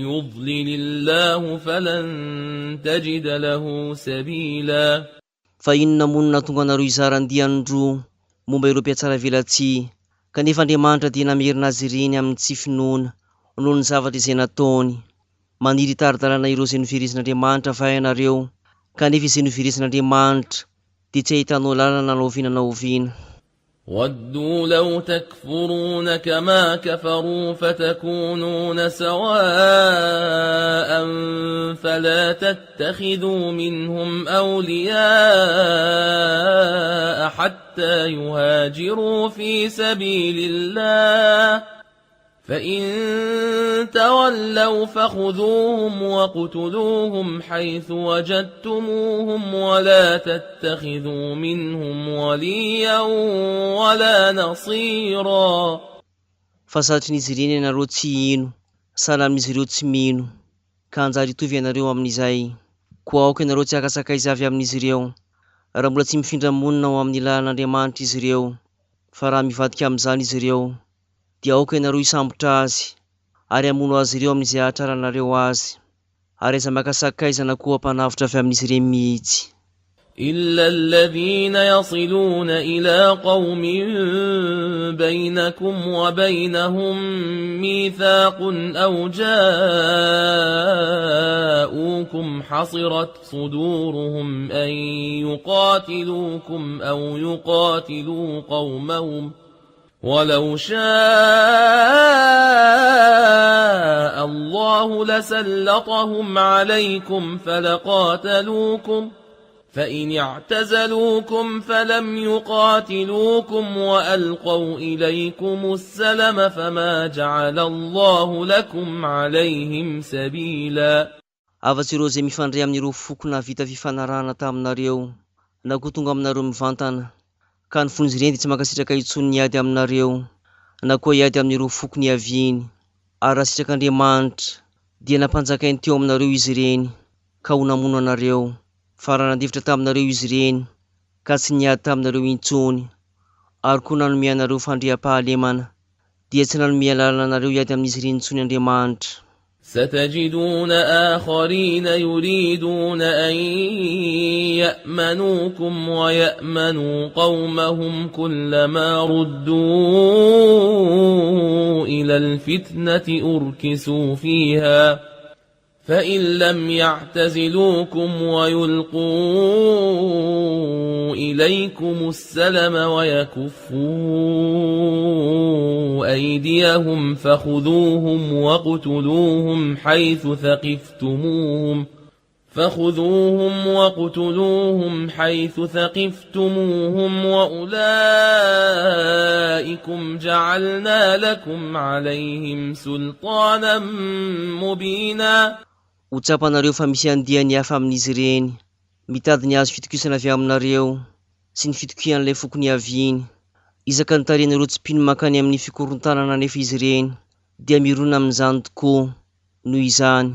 يضلل الله فلن تجد له سبيلا. Fa inona mono nahatonga anareo izaran-diandro momba ireo mpiatsara velatsy, kanefa Andriamanitra dia namerina azy ireny amin'ny tsy finoana noho ny zavatra izay nataony. Maniry taridalana ireo izay noverezin'Andriamanitra fa ianareo, kanefa izay noverezin'Andriamanitra dia tsy ahitanao lalana na oviana na oviana. ودوا لو تكفرون كما كفروا فتكونون سواء فلا تتخذوا منهم أولياء حتى يهاجروا في سبيل الله فإن تولوا فخذوهم وقتلوهم حيث وجدتموهم ولا تتخذوا منهم وليا ولا نصيرا. Fa satrin'izy ireny ianareo tsy ino, sahala amin'izy ireo tsy mino, ka anjary hitovy ianareo amin'izay. koa aoka ianareo tsy hakasakaiza avy amin'izy ireo. Raha mbola tsy mifindra monina ao amin'ny lalan'Andriamanitra izy ireo, fa raha mivadika amin'izany izy ireo, dia aoka ianareo hisambotra azy ary hamono azy ireo amin'izay ahatraranareo azy, ary aiza makasakaiza na koa mpanavotra avy amin'izy ireo mihitsy. إلا الذين يصلون إلى قوم بينكم وبينهم ميثاق أو جاءوكم حصرت صدورهم أن يقاتلوكم أو يقاتلوا قومهم ولو شاء الله لسلطهم عليكم فلقاتلوكم فإن اعتزلوكم فلم يقاتلوكم وألقوا إليكم السلم فما جعل الله لكم عليهم سبيلا. Afa-tsy ireo izay mifandray amin'ireo fokona vita fifanarahana taminareo, na koa tonga aminareo mivantana, ka ny fon'izy ireny dia tsy mankasitraka intsony hiady aminareo, na koa hiady amin'ireo fokony hiaviany. Ary raha sitrak'Andriamanitra dia nampanjakainy teo aminareo izy ireny, ka ho namono anareo. Fa raha nandefitra taminareo izy ireny, ka tsy niady taminareo intsony, ary koa nanome anareo fandriam-pahalemana, dia tsy nanome lalana anareo hiady amin'izy ireny intsony Andriamanitra. ستجدون آخرين يريدون أن يأمنوكم ويأمنوا قومهم كلما ردوا إلى الفتنة أركسوا فيها فإن لم يعتزلوكم ويلقوا إليكم السلم ويكفوا أيديهم فخذوهم وقتلوهم حيث ثقفتموهم وأولئكم جعلنا لكم عليهم سلطانا مبينا. Utsapanareo fa misy andiany hafa amin'izy ireny, mitady ny azo fitokisana avy aminareo sy ny fitokian'ilay fokony haviany. Izaka ny tarehinareo tsy mpino makany amin'ny fikorontanana nefa izy ireny, dia mirona amin'izany tokoa noho izany.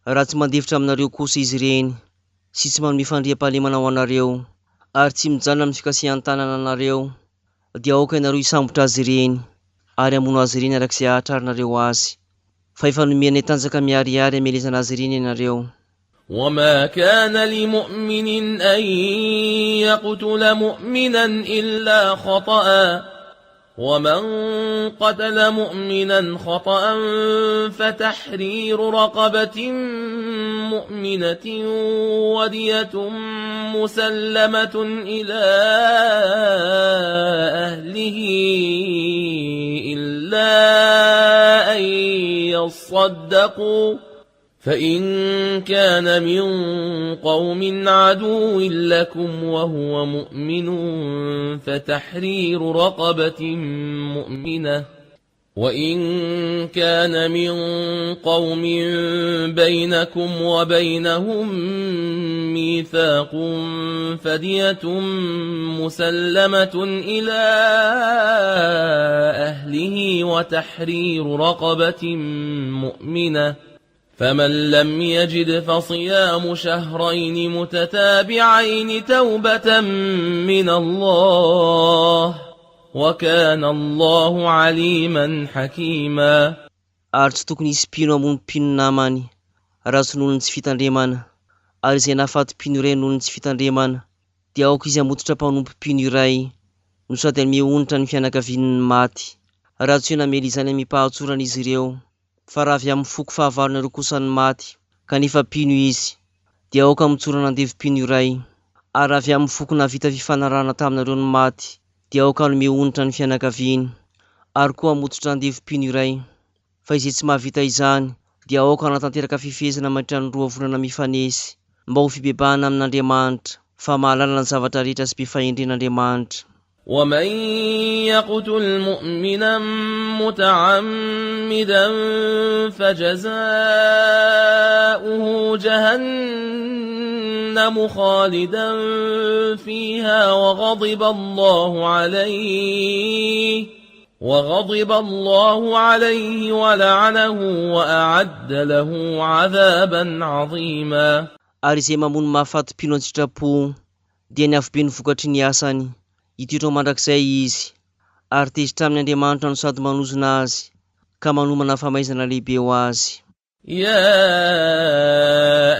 Raha tsy mandefitra aminareo kosa izy ireny, sy tsy manome fandriam-pahalemana ho anareo, ary tsy mijanona amin'ny fikasihan-tanana anareo, dia aoka ianareo hisambotra azy ireny, ary hamono azy ireny arak'izay ahatraranareo azy. Fa efa nomenay tanjaka miharihary hamelezana azy ireny ianareo. وما كان لمؤمن أن يقتل مؤمنا إلا خطأ ومن قتل مؤمنا خطأ فتحرير رقبة مؤمنة ودية مسلمة إلى أهله إلا أن يصدقوا فإن كان من قوم عدو لكم وهو مؤمن فتحرير رقبة مؤمنة وإن كان من قوم بينكم وبينهم ميثاق فدية مسلمة إلى أهله وتحرير رقبة مؤمنة فمن لم يجد فصيام شهرين متتابعين توبة من الله وكان الله عليما حكيما. Ary tsy tokony hisy mpino hamono mpino namany, raha tsy nohon'ny tsy fitandremana, ary izay nahafaty mpino iray nohon'ny tsy fitandremana, dia aoka izy hamototra mpanompo mpino iray, no sady hanome onitra ny fianakavian'ny maty. Raha tsy hoe namely izany amin'ny pahatsorana izy ireo, fa raha avy amin'ny foko fahavalonareo kosa ny maty, kanefa mpino izy, dia aoka mitsorana andevi-pino iray. Ary raha avy amin'ny foko navita fifanarahana taminareo ny maty, dia aoka hanome onitra ny fianakaviany, ary koa hamototra andevi-pino iray. Fa izay tsy mahavita izany, dia aoka hanatanteraka fifezana mandritra ny 2 volana mifanesy, mba ho fibebahana amin'Andriamanitra, fa mahalala ny zavatra rehetra sy mpifahendren'Andriamanitra. ومن يقتل مؤمنا متعمدا فجزاؤه جهنم خالدا فيها وغضب الله عليه ولعنه وأعد له عذابا عظيما. ary izay mamono mahafaty-pino an-tsitrapo dia ny avobe ny vokatry ny asany. Itoetra mandrakizay izy ary tezitra amin'ny Andriamanitra no sady manozona azy ka manomana famaizana lehibe ho azy. يا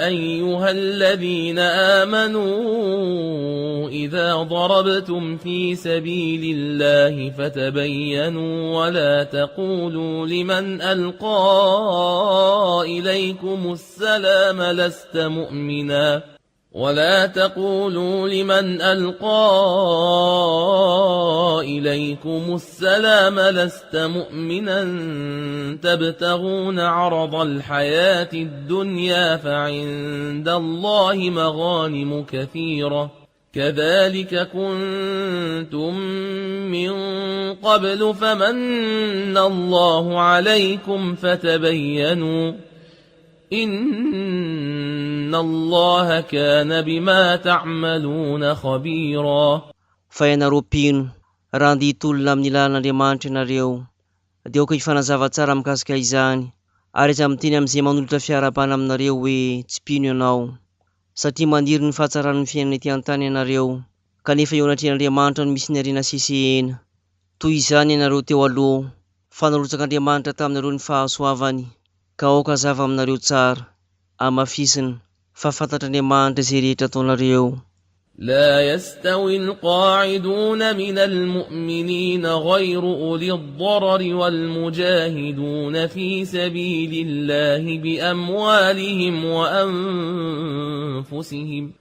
أيها الذين آمنوا إذا ضربتم في سبيل الله فتبينوا ولا تقولوا لمن ألقى إليكم السلام لست مؤمنا تبتغون عرض الحياة الدنيا فعند الله مغانم كثيرة كذلك كنتم من قبل فمن الله عليكم فتبينوا إن الله كان بما تعملون خبيرا. Fa ianareo mpino, raha andeha hitolona amin'ny lalan'Andriamanitra ianareo, dia aoka hifanazava tsara mikasika izany, ary aza miteny amin'izay manolotra fiarabana aminareo hoe tsy mpino ianao, satria maniry ny fahatsarany fiainana ety an-tany ianareo, kanefa eo anatrehan'Andriamanitra no misy ny ariana sesehena. Toy izany ianareo teo aloha, fa narotsak'Andriamanitra taminareo ny fahasoavany, ka aoka zava aminareo tsara, amafisina, fa fantatr'Andriamanitra izay rehetra ataonareo. لا يستوي القاعدون من المؤمنين غير أولي الضرر والمجاهدون في سبيل الله بأموالهم وأنفسهم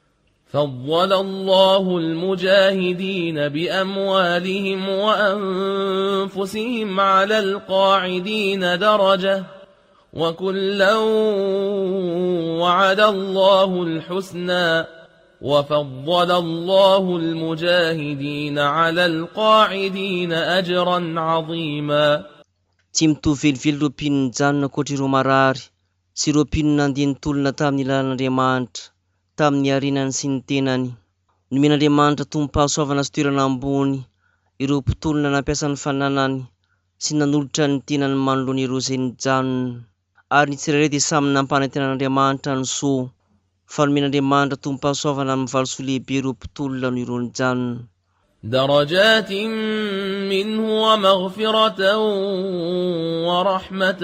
فضل الله المجاهدين بأموالهم وأنفسهم على القاعدين درجة وكلا وعد الله الحسنى وفضل الله المجاهدين على القاعدين أجرا عظيما. Tsy mitovy velively ireo mpino nijanona ankoatra ireo marary sy ireo mpino nandeha nitolona tamin'ny lalan'Andriamanitra tamin'ny arenany sy ny tenany. Nomen'Andriamanitra tombom-pahasoavana sy toerana ambony ireo mpitolona nampiasa ny fananany sy nanolotra ny tenany manoloana ireo izay nijanona, ary ny tsirairay dia samy nampanantenan'Andriamanitra ny soa, fa nomen'Andriamanitra tombom-pahasoavana amin'ny valosoa lehibe ireo mpitolona no ireo nijanona. درجات منه ومغفرة ورحمة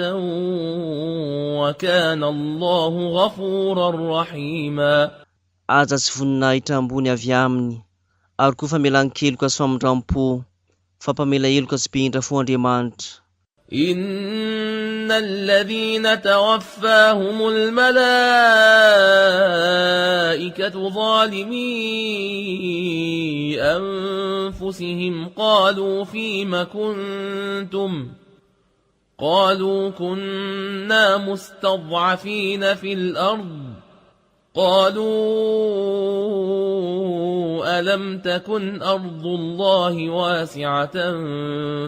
وكان الله غفورا رحيما. Aja sy voninahitra ambony avy aminy, ary koa famelan-keloka sy famindram-po, fampamela-heloka sy be indra fo Andriamanitra. إن الذين توفاهم الملائكة ظالمي أنفسهم قالوا فيم كنتم قالوا كنا مستضعفين في الأرض قالوا ألم تكن أرض الله واسعة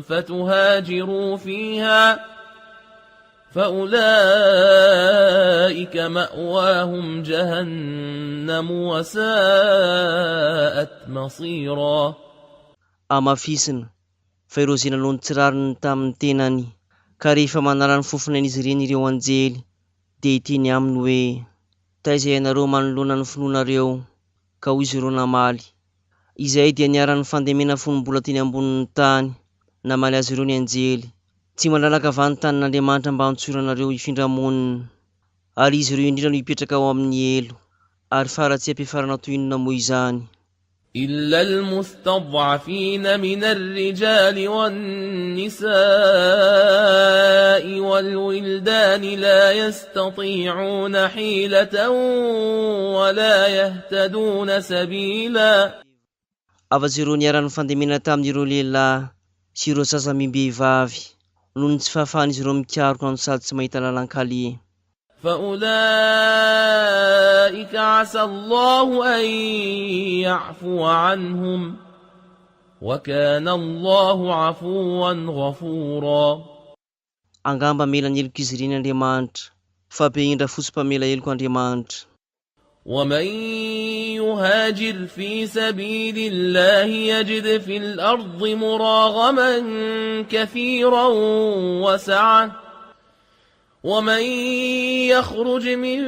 فتهاجروا فيها فأولئك مأواهم جهنم وساءت مصيرا. Amafisina, fa ireo izay nalony tsirariny tamin'ny tenany, ka rehefa manala ny fofona an'izy ireny ireo anjely, dia hiteny aminy hoe taizay ianareo manoloana ny finoanareo ka hoy izy ireo namaly. Izay dia niara-ny fandemena fonom-bola teny ambonin'ny tany, namaly azy ireo ny anjely. Tsy malalaka avy ny tanin'Andriamanitra mba hantsoranareo hifindramonina, ary izy ireo indrindra no hipetraka ao amin'ny elo, ary faratsy ampiafarana toy inona moa izany. إلا المستضعفين من الرجال والنساء والولدان لا يستطيعون حيلة ولا يهتدون سبيلا. Afa-tsy ireo niara-ny fandemena tamin'ireo lehilahy sy ireo sasamim-behivavy, noho ny tsy fahafahan'izy ireo mikaroka no sady tsy mahita lalan-kalia. فأولئك عسى الله أن يعفو عنهم وكان الله عفوا غفورا. Angamba mela ny heloka izy ireny Andriamanitra, fa be indra fotsy mpamela heloka Andriamanitra. ومن يهاجر في سبيل الله يجد في الأرض مراغما كثيرا وسعة ومن يخرج من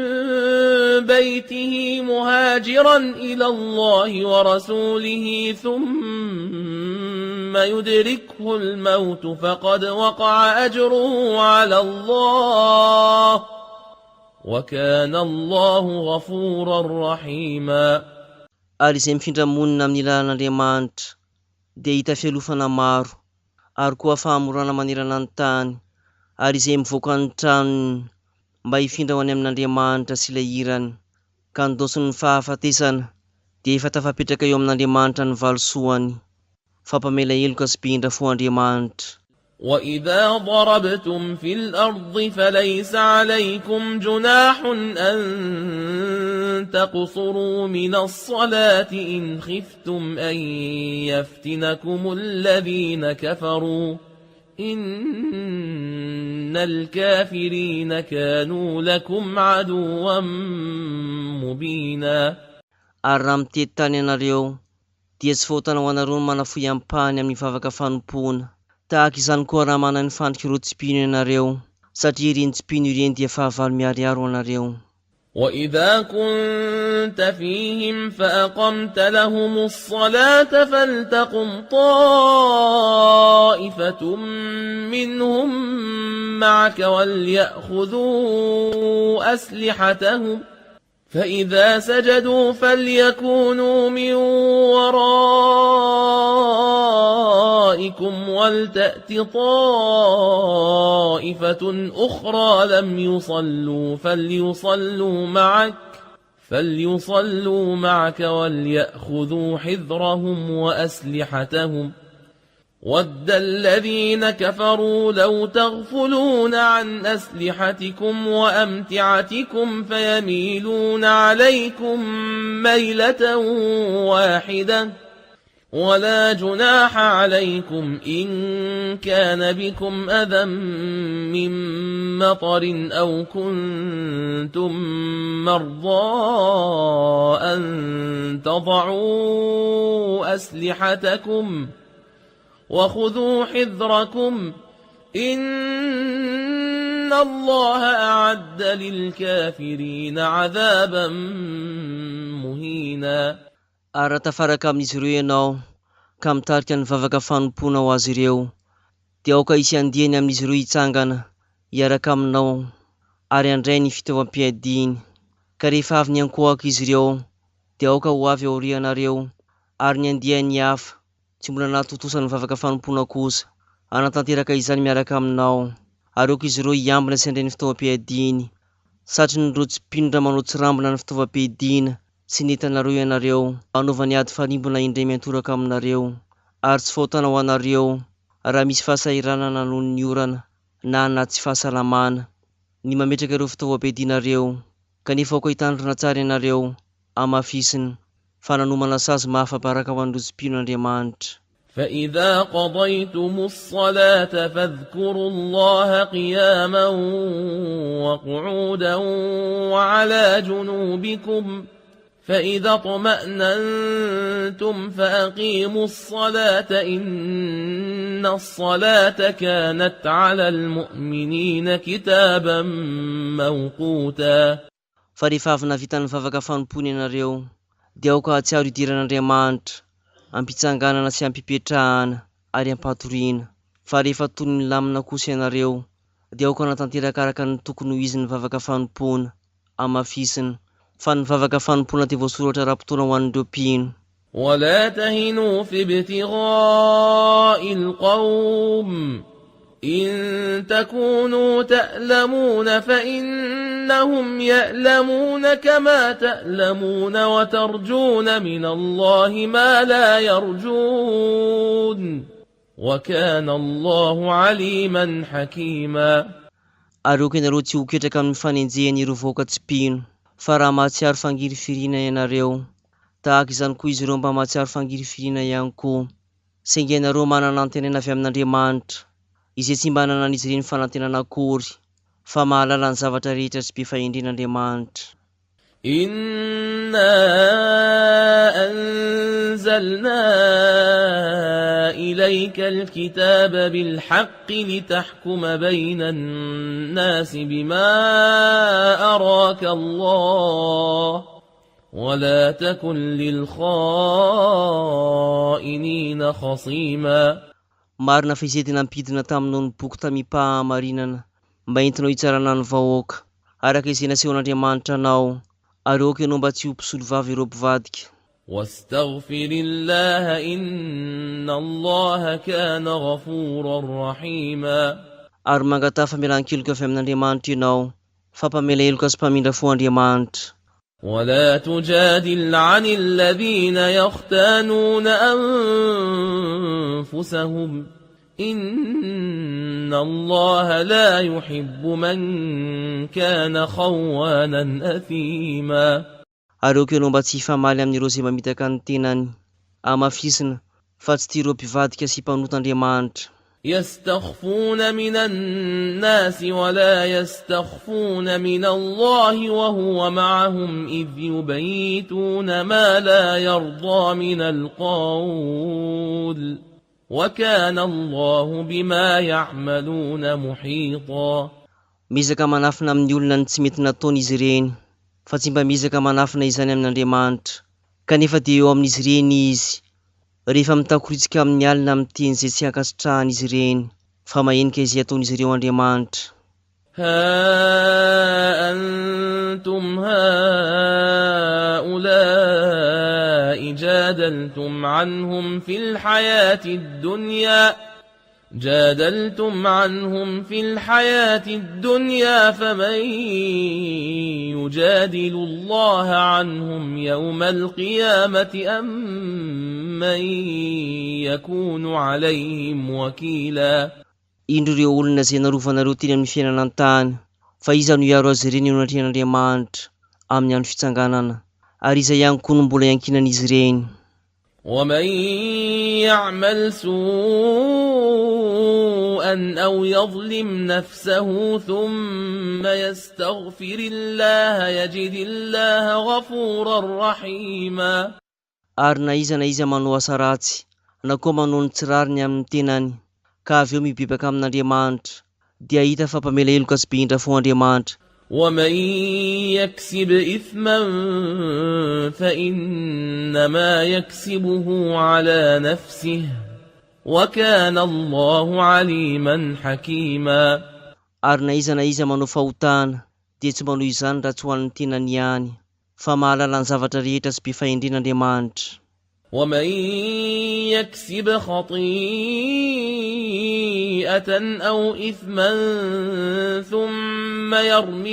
بيته مهاجرا إلى الله ورسوله ثم يدركه الموت فقد وقع أجره على الله وكان الله غفورا رحيما. Ary izay mifindra monina amin'ny lalan'Andriamanitra dia hita fialofana maro, ary koa fahamorana manerana ny tany, ary izay mivoaka ny tranony mba hifindra ho any amin'Andriamanitra sy ilay irany, ka ndosiny fahafatesana dia efa tafapetraka eo amin'Andriamanitra ny valosoany. Fampamela heloka sy bindra fo Andriamanitra. وإذا ضربتم في الأرض فليس عليكم جناح أن تقصروا من الصلاة إن خفتم أن يفتنكم الذين كفروا إن الكافرين كانوا لكم عدوا مبينا. Ary raha mitety tany ianareo dia tsy fahotana ho anareo ny manafoy ampahany amin'ny vavaka fanompona. Tahaka izany koa raha manana ny fandrika ireo tsipino ianareo, satria ireny tsipino ireny dia fahavalo miariaro anareo. وإذا كنت فيهم فأقمت لهم الصلاة فلتقم طائفة منهم معك وليأخذوا أسلحتهم فإذا سجدوا فليكونوا من ورائكم ولتأت طائفة أخرى لم يصلوا فليصلوا معك وليأخذوا حذرهم وأسلحتهم ود الذين كفروا لو تغفلون عن أسلحتكم وأمتعتكم فيميلون عليكم ميلة واحدة ولا جناح عليكم إن كان بكم أذى من مطر أو كنتم مرضى أن تضعوا أسلحتكم وخذوا حذركم إن الله أعد للكافرين عذابا مهينا. Ary tafaraka amin'izy ireo ianao ka mitarika ny vavaka fanompona ho azy ireo, dia aoka hisy andihany amin'izy ireo hitsangana hiaraka aminao ary andray ny fitaovam-piadiny. Ka rehefa avy ny ankohaka izy ireo dia aoka ho avy aorianareo, ary ny andihany hafa tsy mbola nahatotosa ny vavaka fanompona kosa anatanteraka izany miaraka aminao, ary aoka izy ireo hiambina sy andray ny fitaovam-piadiny, satria ny rotsipinondra manao tsirambina ny fitaovam-piadina sy nentanareo ianareo, anaovany ady farimbona indray miantoraka aminareo. Ary tsy fahotana ho anareo raha misy fahasahiranana noho ny orana na tsy fahasalamana ny mametraka ireo fitaovam-piadinareo, kanefa aoka hitandrina tsara ianareo amafisiny fa nanomana sazy mahafabaraka ho an'ireo tsipinon'Andriamanitra. فإذا قضيتم الصلاة فاذكروا الله قياما وقعودا وعلى جنوبكم فإذا اطمأننتم فأقيموا الصلاة إن الصلاة كانت على المؤمنين كتابا موقوتا. Fa rehefa avy navita ny vavaka fanompona ianareo dia aoka atsiaro idiran'Andriamanitra, ampitsanganana sy ampipetrahana ary ampatoriana. Fa rehefa tony ny lamina kosa ianareo dia aoka natanteraka araka ny tokony ho izy ny vavaka fanompona amafisiny, fa ny vavaka fanompona dia voasoratra raha-potoana ho an'ireo mpino. ولا تهنوا في ابتغاء القوم إن تكونوا تألمون فإنهم يألمون كما تألمون وترجون من الله ما لا يرجون وكان الله عليما حكيما. Ary aoka ianareo tsy ho ketraka amin'ny fanenjehany ireo vahoaka tsy mpino, fa raha mahatsiaro fangirifirina ianareo, tahaka izany koa izy ireo mba mahatsiaro fangirifirina ihany koa, saingy ianareo manana antenana avy amin'Andriamanitra izay tsy mba nanana izy ireny fanantenana akory, fa mahalala ny zavatra rehetra tsy be fahendren'Andriamanitra. إنا أنزلنا إليك الكتاب بالحق لتحكم بين الناس بما أراك الله ولا تكن للخائنين خصيما. Marina fa izay tena ampidina taminao ny boky tamim-pahamarinana mba entinao hitsarana ny vahoaka araka izay nasehon'Andriamanitra anao ary oka ianao mba tsy ho mpisolo vavy ireo mpivadika. واستغفر الله إن الله كان غفورا رحيما. Ary mangataha famelan-keloka avy amin'Andriamanitra ianao fa mpamela heloka sy mpamindra fo Andriamanitra. ولا تجادل عن الذين يختانون أنفسهم إن الله لا يحب من كان خوانا أثيما. Ary oka ianao mba tsy hifamaly amin'ireo izay mamitaka ny tenany amafisina fa tsy tia ireo mpivadika sy mpanot'Andriamanitra. يستخفون من الناس ولا يستخفون من الله وهو معهم إذ يبيتون ما لا يرضى من القول وكان الله بما يعملون محيطا. Mizaka manafina amin'ny olona ny tsy mety nataony izy ireny fa tsy mba mizaka manafina izany amin'Andriamanitra kanefa dia eo amin'izy ireny izy rehefa mitakoritsika amin'ny alina amin'ny teny izay tsy ankasitrahany izy ireny fa mahenika izay ataon'izy ireo Andriamanitra. ها أنتم هؤلاء جادلتم عنهم في الحياة الدنيا فمن يجادل الله عنهم يوم القيامة أم من يكون عليهم وكيلا. Indro ireo olona izay narovanareo teny amin'ny fiainana an-tany fa iza no hiaro azy ireny eo anatrehan'Andriamanitra amin'ny andro fitsanganana ary iza ihany koa no mbola iankinan'izy ireny. ومن يعمل سوءا أو يظلم نفسه ثم يستغفر الله يجد الله غفورا رحيما. Ary na iza manao asa ratsy na koa manao ny tsirariny amin'ny tenany ka avy eo mibebaka amin'Andriamanitra dia hita fa mpamela heloka sy be indra fo Andriamanitra. ومن يكسب إثما فإنما يكسبه على نفسه وكان الله عليما حكيما. Ary na iza manao fahotana dia tsy manao izany raha tsy ho an'ny tenany ihany fa mahalala ny zavatra rehetra sy be fahendren'Andriamanitra. ومن يكسب خطيئة أو إثما ثم يرم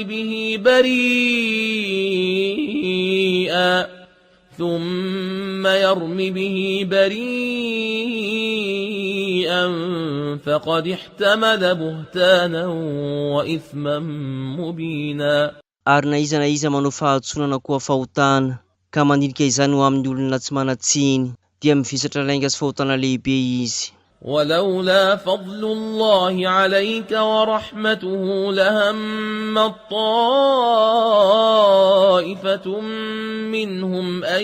به بريئا فقد احتمل بهتانا وإثما مبينا. Ary na iza manao fahatsonana koa fahotana ka manilika izany ho amin'ny olona tsy manatsiny dia mivisatra lainga sy fahotana lehibe izy. ولولا فضل الله عليك ورحمته لهم طائفة منهم أن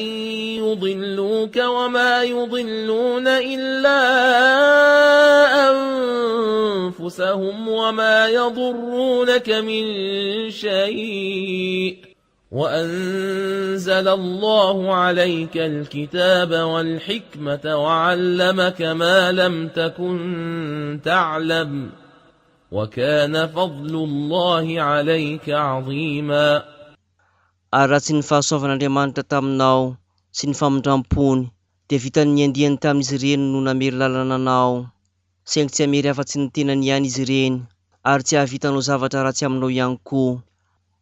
يضلوك وما يضلون إلا أنفسهم وما يضرونك من شيء وأنزل الله عليك الكتاب والحكمة وعلمك ما لم تكن تعلم وكان فضل الله عليك عظيما. Ary raha tsy ny fahasoavan'Andriamanitra taminao sy ny famindrampony dia vitany niandiany tamin'izy ireny no namery lalana anao saingy tsy hamery afa-tsy ny tenany ihany izy ireny ary tsy hahavitanao zavatra ratsy aminao ihany koa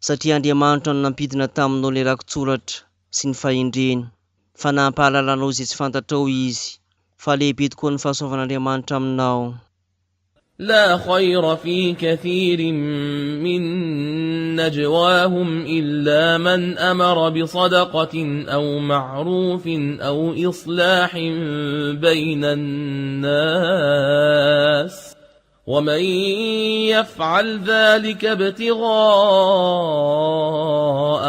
satria Andriamanitra no nampidina taminao ilay rakotsoratra sy ny fahendreny fa nampahalalanao izay tsy fantatrao izy fa lehibe tokoa ny fahasoavan'Andriamanitra aminao. لا خير في كثير من نجواهم إلا من أمر بصدقة أو معروف أو إصلاح بين الناس ومن يفعل ذلك ابتغاء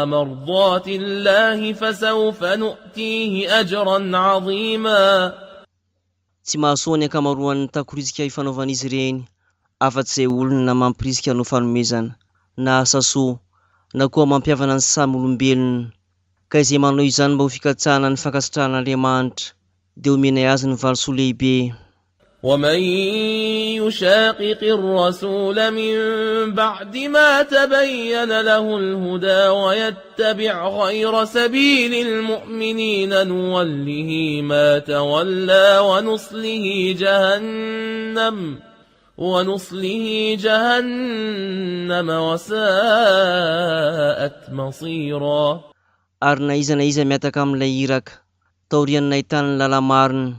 مرضات الله فسوف نؤتيه أجرا عظيما. Tsy mahasoa ny akamaroan'ny takorizika ifanaovan'izy ireny, afa-tsy izay olona mampirisika no fanomezana, na asa soa, na koa mampiavana ny samy olombelona, ka izay manao izany mba ho fikatsahana ny fankasitrahan'Andriamanitra, dia omenay azy ny valosoa lehibe. ومن يشاقق الرسول من بعد ما تبين له الهدى ويتبع غير سبيل المؤمنين نوله ما تولى ونصله جهنم وساءت مصيرا. Ary na iza miataka amin'ilay iraka, taorian'ny nahitany ny lala marina,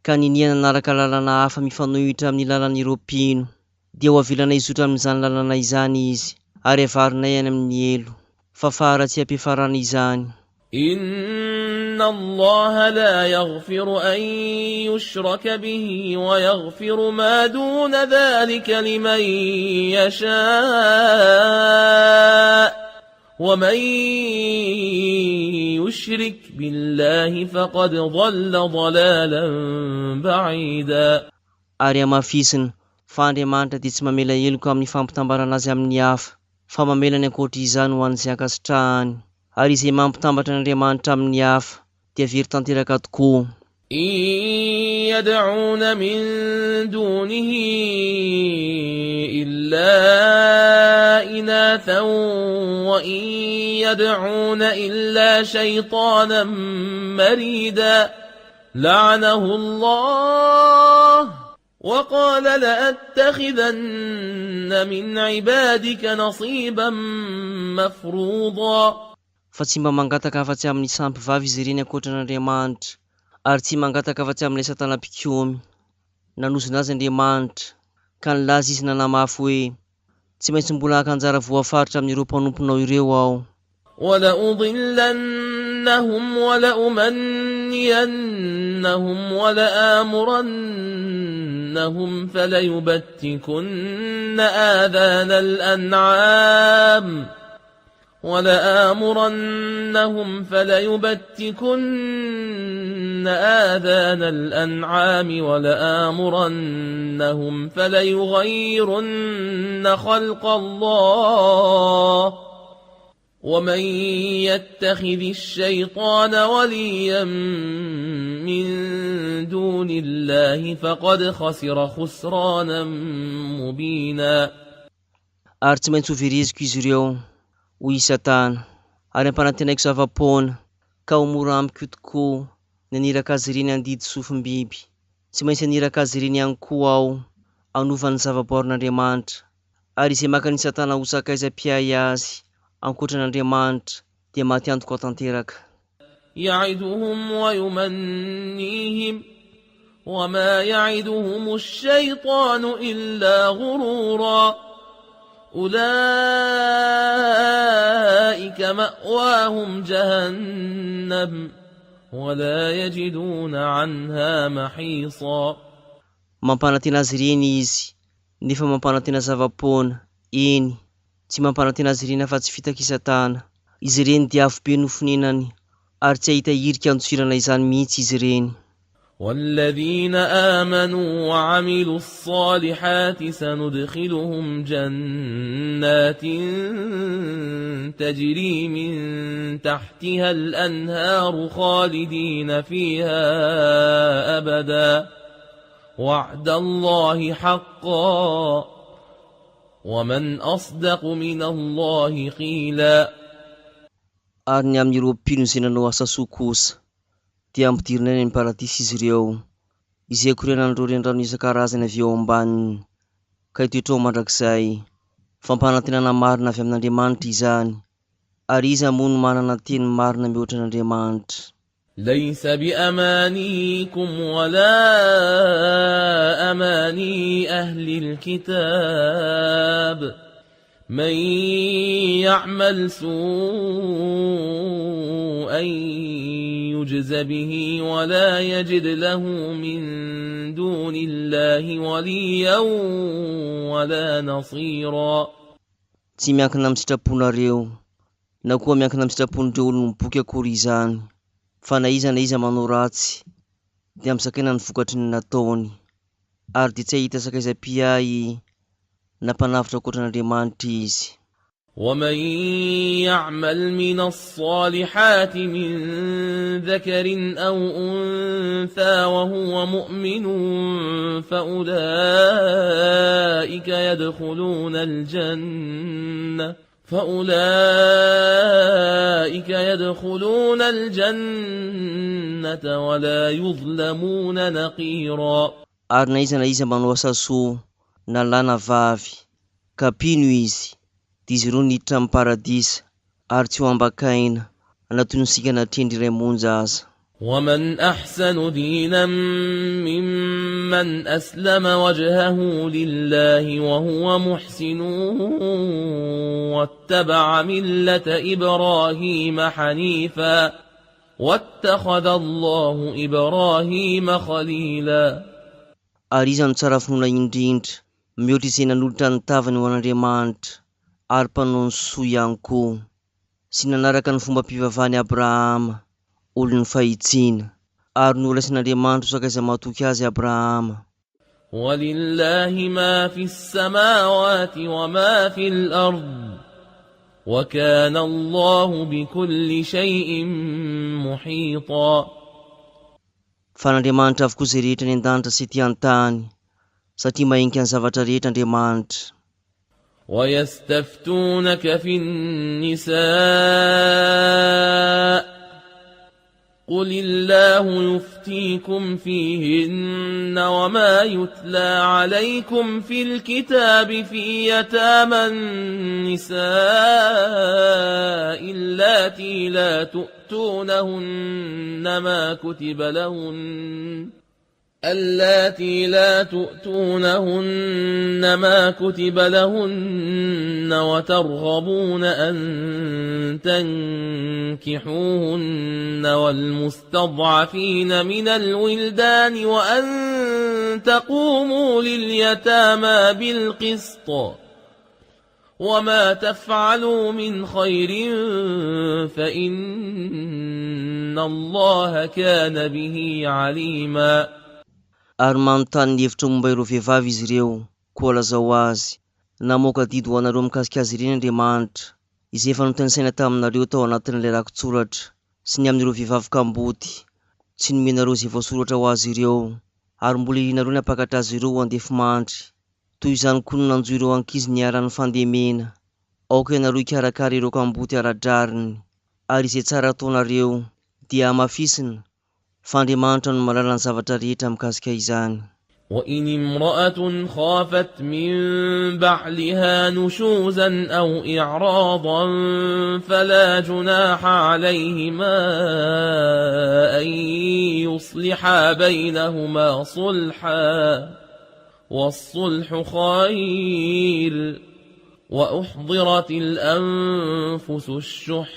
ka niniana naraka lalana hafa mifanohitra amin'ny lalan'ireo mpino, dia ho avelana izotra amin'izany lalana izany izy, ary avarinay any amin'ny elo, fa faratsy ampiafarana izany. إن الله لا يغفر أن يشرك به ويغفر ما دون ذلك لمن يشاء ومن يشرك بالله فقد ضل ضلالا بعيدا. Ary amafisina fa Andriamanitra dia tsy mamela heloka amin'ny fampitambarana azy amin'ny hafa, fa mamela ny ankoatra izany ho an'izay ankasitrahany, ary izay mampitambatra n'Andriamanitra amin'ny hafa dia very tanteraka tokoa. إن يدعون من دونه إلا إناثا وإن يدعون إلا شيطانا مريدا لعنه الله وقال لأتخذن من عبادك نصيبا مفروضا. Fa tsy mba mangataka afa-tsy amin'ny sampy vavy izy ireny ankoatran'Andriamanitra, ary tsy mangataka afa-tsy amin'ilay satanam-pikiomy. Nanozona azy Andriamanitra, ka nilaza izy nanamafy hoe tsy maintsy mbola hakanjara voafaritra amin'ireo mpanomponao ireo aho. ولأضلنهم ولأمنينهم ولآمرنهم فليبتكن آذان الأنعام ولآمرنهم فليغيرن خلق الله ومن يتخذ الشيطان وليا من دون الله فقد خسر خسرانا مبينا. Ary tsy maintsy ho veriziko izy ireo, hoy Satana, ary ampanantenaiko zava-poana, ka ho mora amiko tokoa ny aniraka azy ireny andidy sofim-biby. Tsy maintsy aniraka azy ireny ihany koa aho, anovany zava-boarin'Andriamanitra, ary izay maka ny Satana ho sakaiza mpiay azy ankoatran'Andriamanitra dia maty antoka tanteraka. يعدهم ويمنيهم وما يعدهم الشيطان إلا غرورا أولئك مأواهم جهنم ولا يجدون عنها محيصا. Mampanantena azy ireny izy, nefa mampanantena zava-poana, eny, tsy mampanantena azy ireny afa-tsy fitaky Satana. Izy ireny dia avo be nofonenany, ary tsy ahita hirika antsirana izany mihitsy izy ireny. والذين آمنوا وعملوا الصالحات سندخلهم جنات تجري من تحتها الأنهار خالدين فيها أبدا وعد الله حقا ومن أصدق من الله قيلا. Ary ny amin'ireo mpino izay nanao asa soa kosa dia ampidirina any amin'ny paradisy izy ireo, izay korenan'ireo renirano isan-karazany avy eo ambaniny, ka itoetrao mandrakizay fampanantenana marina avy amin'Andriamanitra izany, ary izy moa no manana teny marina mihoatra n'Andriamanitra. ليس بأمانيكم ولا أماني أهل الكتاب من يعمل سوءا يجز به ولا يجد له من دون الله وليا ولا نصيرا. Tsy miankina amin'ny sitraponareo na koa miankina amin'ny sitrapon'ireo olona miboky akory izany, fa na iza manao ratsy dia misakena ny vokatry ny nataony, ary dia tsy ahita sakaiza-piay na mpanafitra ankoatran'Andriamanitra izy. ومن يعمل من الصالحات من ذكر أو أنثى وهو مؤمن فأولئك يدخلون الجنة ولا يظلمون نقيرا. Ary na iza manao asa soa na lahy na vavy, ka pino izy, dia izy ireo niditra amin'ny paradisa, ary tsy ho ambakaina na toy ny sikana trendry iray monja aza. ومن أحسن دينا ممن أسلم وجهه لله وهو محسن واتبع ملة إبراهيم حنيفا واتخذ الله إبراهيم خليلا. Ary iza no tsara finoana indrindra mihoatra izay nanolotra ny tavany ho an'Andriamanitra, ary mpanao ny soa ihany koa, sy nanaraka ny fomba mpivavahany Abrahama, olon'ny fahitsiana, ary nolasan'Andriamanitra ho sakaiza matoky azy Abrahama. ولله ما في السماوات وما في الأرض وكان الله بكل شيء محيطا. Fa n'Andriamanitra avokoa izay rehetra ny an-danitra sy ety an-tany, satria mahenika ny zavatra rehetra Andriamanitra. ويستفتونك في النساء قل الله يفتيكم فيهن وما يتلى عليكم في الكتاب في يتامى النساء اللاتي لا تؤتونهن ما كتب لهن وترغبون أن تنكحوهن والمستضعفين من الولدان وأن تقوموا لليتامى بالقسط وما تفعلوا من خير فإن الله كان به عليما. Ary manontany ny hevitra momba ireo vehivavy izy ireo, koa lazao azy, namoaka didy ho anareo mikasika azy ireny Andriamanitra, izay efa notanisaina taminareo tao anatin'ilay rakotsoratra, sy ny amin'ireo vehivavy kamboty, tsy nomenareo izay voasoratra ho azy ireo, ary mbola irinareo ny apakatra azy ireo ho andefimandry, toy izany koa no nanjo ireo ankizy niaran'ny fandemena, aoka ianareo ikarakara ireo kamboty ara-drariny, ary izay tsara ataonareo dia amafisina, fa Andriamanitra no mahalala ny zavatra rehetra mikasika izany. وإن امرأة خافت من بعلها نشوزا أو إعراضا فلا جناح عليهما أن يصلحا بينهما صلحا والصلح خير وأحضرت الأنفس الشح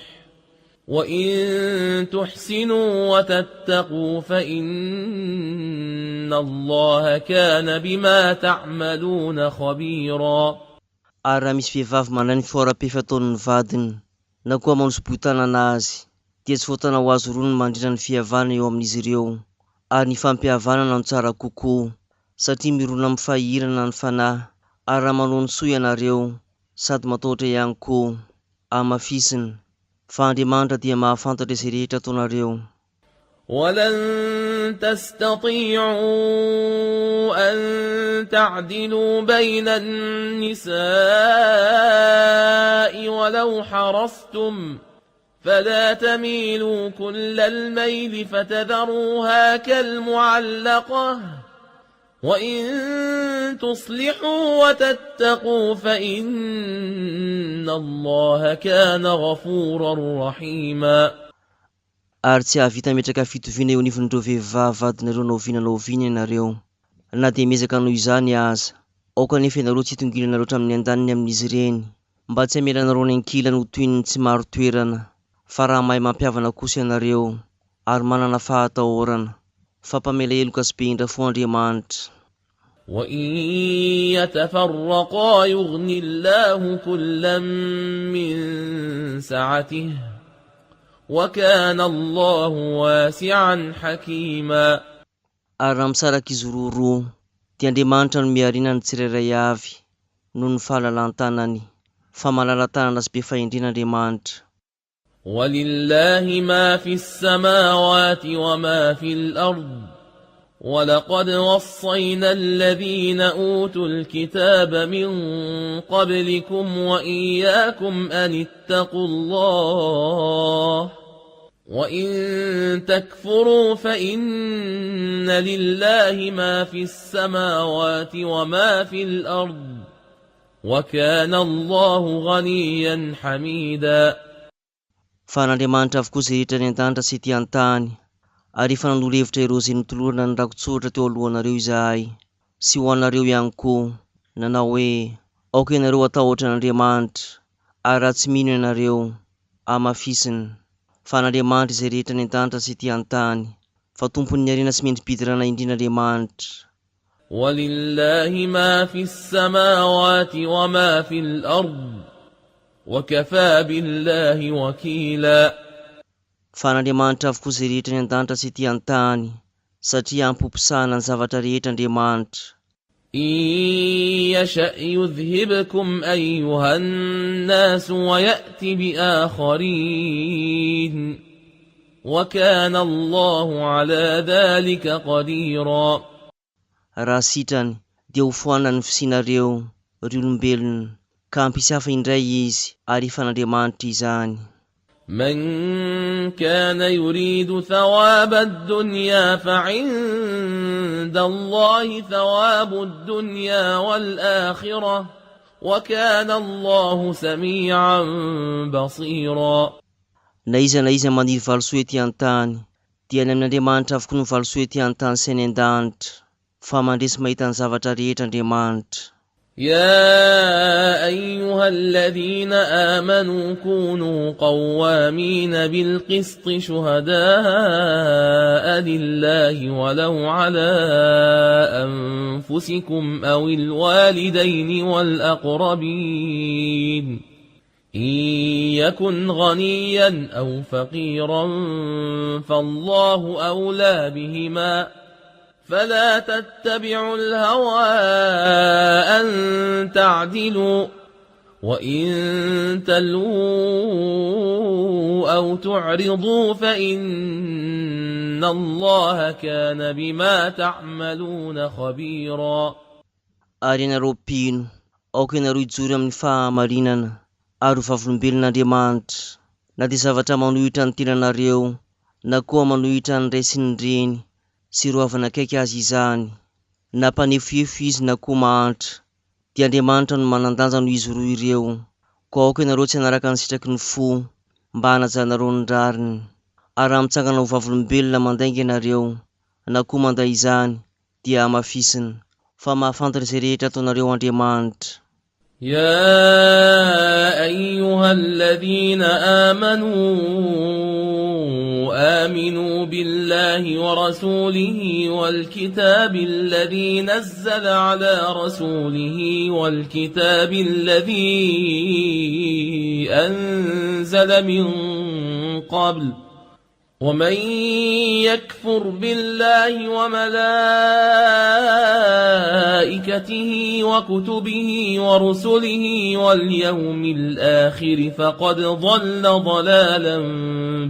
وإن تحسنوا وتتقوا فإن الله كان بما تعملون خبيرا. Ary raha misy vehivavy manana ny fihora-pefa ataon'ny vadiny, na koa manosy-botanana azy, dia tsy voatana ho azy roa ny mandrindra ny fihavanana eo amin'izy ireo, ary ny fampihavanana no tsara kokoa, satria mirona amin'ny fahirana ny fanahy, ary raha manao ny soa ianareo, sady matahotra ihany koa, amafisina, fa Andriamanitra dia mahafantatra izay rehetra ataonareo. ولن تستطيعوا أن تعدلوا بين النساء ولو حرصتم فلا تميلوا كل الميل فتذروها كالمعلقة وإن تصلحوا وتتقوا فإن الله كان غفورا رحيما. Ary tsy ahavita metraka fitoviana eo anivon'ireo vehivavy vadinareo naoviana ianareo, na dia mezaka noho izany aza, aoka nefa ianareo tsy hitongilana loatra amin'ny an-daniny amin'izy ireny, mba tsy hamela anareo ny ankilany ho toy ny tsy maro toerana, fa raha mahay mampiavana kosa ianareo ary manana fahatahorana. Fampamela heloka sy be indra fo Andriamanitra. وإن يتفرقا يغني الله كلا من سعته وكان الله واسعا حكيما. Ary raha misaraka izy roa dia Andriamanitra no miarina ny tsirairay avy noho ny fahalalan-tanany, fa malala-tanana sy be fahendren'Andriamanitra. ولله ما في السماوات وما في الأرض ولقد وصينا الذين أوتوا الكتاب من قبلكم وإياكم أن اتقوا الله وإن تكفروا فإن لله ما في السماوات وما في الأرض وكان الله غنيا حميدا. Fa n'Andriamanitra avokoa izay rehetra ny an-danitra sy ety an-tany, ary efa nanolo-hevitra ireo izay notolorana ny rakotsoratra teo alohanareo izahay, sy ho anareo ihany koa, nanao hoe aoka ianareo atahotra n'Andriamanitra, ary raha tsy mino ianareo, amafisiny. Fa n'Andriamanitra izay rehetra ny an-danitra sy ety an-tany, fa tompon'ny ariana sy mendrim-pidirana indrin'Andriamanitra. ولله ما في السماوات وما في الأرض وكفى بالله وكيلا. Fa n'Andriamanitra avokoa izay rehetra ny an-danitra sy ety an-tany, satria ampompisahana ny zavatra rehetra Andriamanitra. إن يشأ يذهبكم أيها الناس ويأت بآخرين وكان الله على ذلك قديرا. Raha sitrany dia ho foanany fisinareo ry olombelona, ka hampisy hafa indray izy, ary efa n'Andriamanitra izany. من كان يريد ثواب الدنيا فعند الله ثواب الدنيا والآخرة وكان الله سميعا بصيرا. Na iza maniry valosoa ety an-tany, dia ny amin'Andriamanitra avokoa ny valosoa ety an-tany sy any an-danitra, fa mandresy mahita ny zavatra rehetra Andriamanitra. يا أيها الذين آمنوا كونوا قوامين بالقسط شهداء لله ولو على أنفسكم أو الوالدين والأقربين إن يكن غنيا أو فقيرا فالله أولى بهما فلا تتبعوا الهوى أن تعدلوا وإن تلووا أو تعرضوا فإن الله كان بما تعملون خبيرا. Ary ianareo mpino, aoka ianareo hijory amin'ny fahamarinana ary ho vavolombelon'Andriamanitra, na dia zavatra manohitra ny tenanareo, na koa manohitra ny ray sy ny reny, sy ireo havana akaiky azy izany, na mpanefoefo izy na koa mahantra, dia Andriamanitra no manan-danja no izy roa ireo. Ko aoka ianareo tsy hanaraka ny sitraky ny fo, mba hanajanareo ny rariny, ary raha mitsangana ho vavolombelona mandainga ianareo, na koa manday izany, dia amafisiny, fa mahafantatra izay rehetra ataonareo Andriamanitra. يا أيها الذين آمنوا بالله ورسوله والكتاب الذي نزل على رسوله والكتاب الذي أنزل من قبل ومن يكفر بالله وملائكته وكتبه ورسله واليوم الآخر فقد ضل ضلالا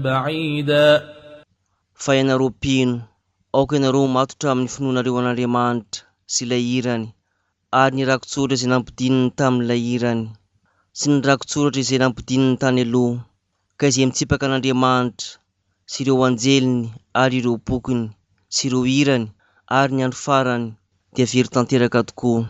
بعيدا. Fa ianareo mpino, aoka ianareo matotra amin'ny finoanareo an'Andriamanitra sy ilay irany, ary ny rakotsoratra izay nampidininy tamin'ilay irany, sy ny rakotsoratra izay nampidininy tany aloha, ka izay mitsipaka an'Andriamanitra, sy ireo anjeliny ary ireo bokiny, sy ireo irany ary ny andro farany, dia very tanteraka tokoa.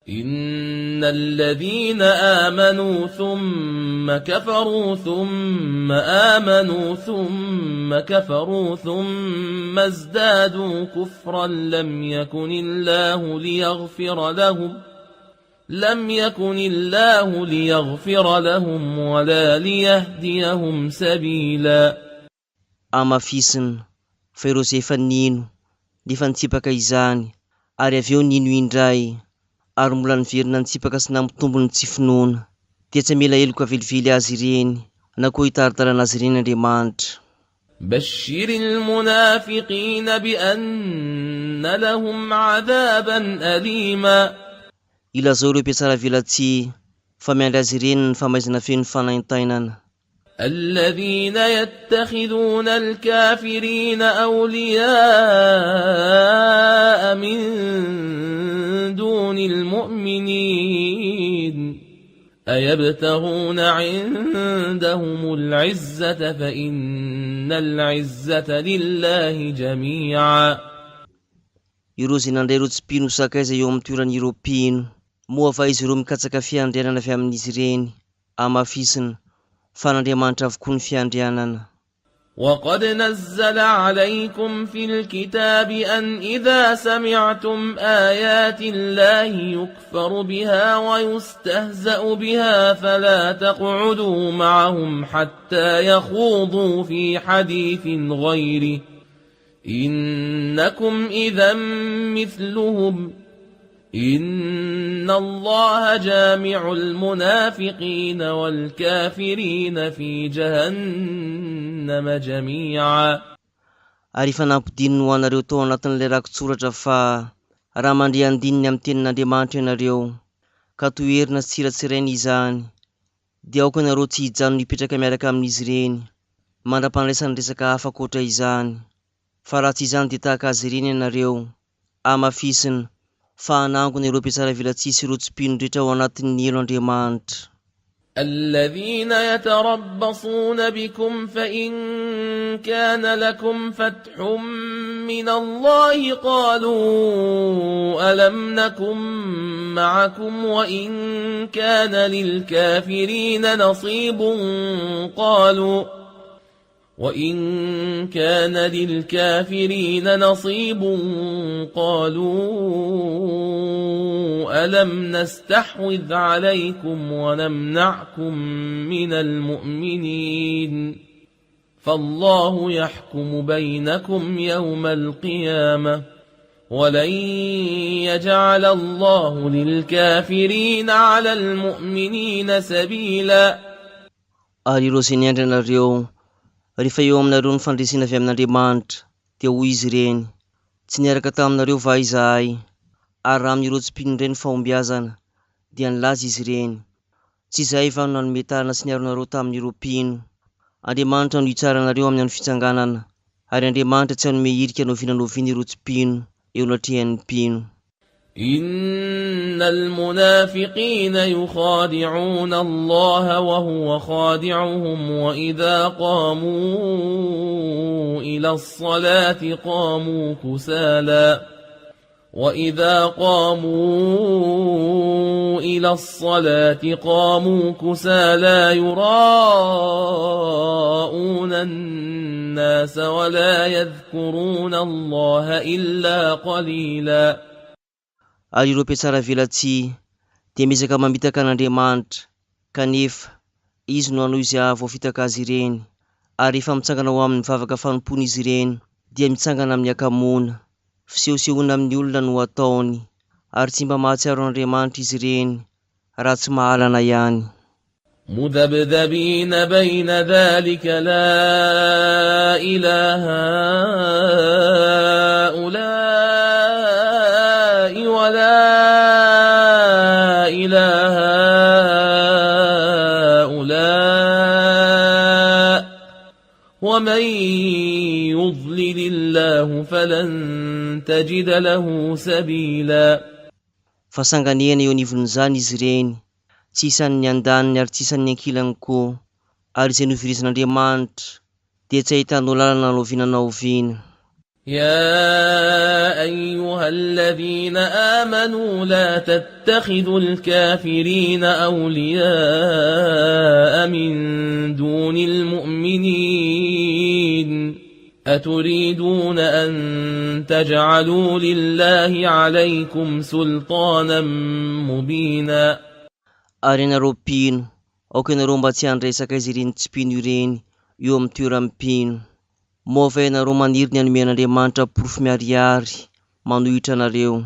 إن الذين آمنوا ثم كفروا ثم آمنوا ثم كفروا ثم ازدادوا كفرا لم يكن الله لم يكن الله ليغفر لهم ولا ليهديهم سبيلا. Amafisina fa ireo izay efa nino dia efa nitsipaka izany, ary avy eo nino indray ary mbola niverina nitsipaka sy nampitombony tsy finoana, dia tsy mila eloka velively azy ireny na koa hitaritarana azy ireny Andriamanitra. بشر المنافقين بأن لهم عذابا أليما. Ilazao ireo mpiatsara velatsihy fa miandry azy ireny ny famaizana feno fanaintainana. الذين يتخذون الكافرين أولياء من دون المؤمنين أيبتغون عندهم العزة فإن العزة لله جميعا. Ireo izay nandray ireo tsy mpino sakaiza eo amin'ny toeran'ireo mpino, moa fa izy ireo mikatsaka fiandrianana avy amin'izy ireny. Amafisina fa n'Andriamanitra avokoa ny fiandrianana. وقد نزل عليكم في الكتاب أن إذا سمعتم آيات الله يكفر بها ويستهزأ بها فلا تقعدوا معهم حتى يخوضوا في حديث غيره إنكم إذا مثلهم إن الله جامع المنافقين والكافرين في جهنم جميعا. Ary efa nampidininy ho anareo tao anatin'ilay rakotsoratra fa raha mandre andininy amin'ny tenin'Andriamanitra ianareo ka toerina sy tsiratsirainy izany, dia aoka ianareo tsy hijano hipetraka miaraka amin'izy ireny mandra-pandraisany resaka hafa koatra izany. Fa raha tsy izany dia tahaka azy ireny ianareo. Amafisina fa hanangona ireo mpiatsara velatsihy sy ireo tsy mpino rehetra ao anatin'ny elo Andriamanitra. الذين يتربصون بكم فإن كان لكم فتح من الله قالوا ألم نكن معكم وإن كان للكافرين نصيب قالوا ألم نستحوذ عليكم ونمنعكم من المؤمنين فالله يحكم بينكم يوم القيامة ولن يجعل الله للكافرين على المؤمنين سبيلا. Rehefa eo aminareo ny fandresina avy amin'Andriamanitra, dia hoy izy ireny: tsy niaraka taminareo va izahay? Ary raha amin'ireo tsy mpino indray ny fahombiazana, dia nilaza izy ireny: tsy izahay va no nanome tarina sy niaronareo tamin'ireo mpino? Andriamanitra no hitsaranareo amin'ny andro fitsanganana, ary Andriamanitra tsy hanome irika novinanoviana ireo tsy mpino eo anatrehan'ny mpino. إن المنافقين يخادعون الله وهو خادعهم وإذا قاموا إلى الصلاة قاموا كسالى يراءون الناس ولا يذكرون الله إلا قليلا. Ary ireo mpiatsara velatsihy dia misaka mamitaka an'Andriamanitra, kanefa izy no hanao izay voafitaka azy ireny. Ary efa mitsangana ho amin'ny mivavaka fanompony izy ireny, dia mitsangana amin'ny akamoana. Fisehosehoana amin'ny olona no ataony, ary tsy mba mahatsiaro Andriamanitra izy ireny raha tsy mahalana ihany. مذبذبين بين ذلك لا إله هؤلاء ولا إله هؤلاء ومن يضلل الله فلن تجد له سبيلا. Fasanganiana eo anivon'izany izy ireny, tsy isan'ny andaniny ary tsy isan'ny ankilany koa, ary izay novirizan'Andriamanitra dia tsy ahitanao lalana hanovinana oviana. يا أيها الذين آمنوا لا تتخذوا الكافرين أولياء من دون المؤمنين أتريدون أن تجعلوا لله عليكم سلطانا مبينا Ary ianareo mpino, aoka ianareo mba tsy handresaka izy ireny tsy mpino ireny eo amin'ny toeram-pino. Moa fa ianareo maniry ny anomen'Andriamanitra porofo miharihary manohitra anareo.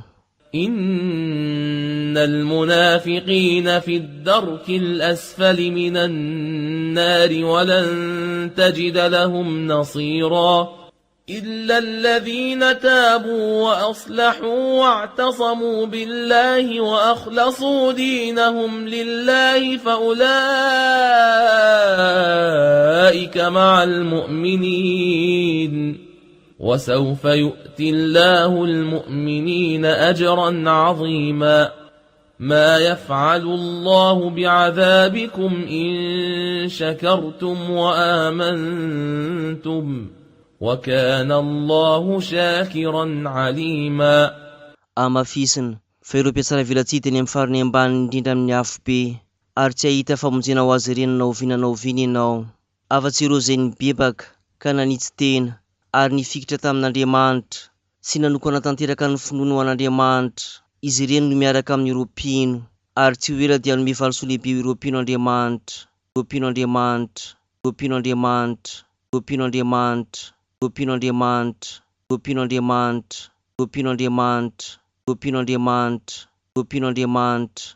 إن المنافقين في الدرك الأسفل من النار ولن تجد لهم نصيرا إلا الذين تابوا وأصلحوا واعتصموا بالله وأخلصوا دينهم لله فأولئك مع المؤمنين وسوف يؤتي الله المؤمنين أجرا عظيما ما يفعل الله بعذابكم إن شكرتم وآمنتم وكان الله شاكرا عليما Amafisina, fa ireo mpiatsara velatsitany amin'ny farany ambany indrindra amin'ny afo be, ary tsy ahita famonjena ho azy ireny na oviana ianao. Afa-tsy ireo izay nibebaka ka nanitsy tena ary nifikitra tamin'Andriamanitra sy nanokana tanteraka ny finoana ho an'Andriamanitra. Izy ireny no miaraka amin'ireo mpino, ary tsy ho ela dia hanome falisoa lehibe ireo mpino Andriamanitra. Ireo mpino Andriamanitra, ireo mpino Andriamanitra, ireo mpino Andriamanitra, ireo mpino Andriamanitra, ireo mpino Andriamanitra, ireo mpino Andriamanitra, ireo mpino Andriamanitra, ireo mpino Andriamanitra.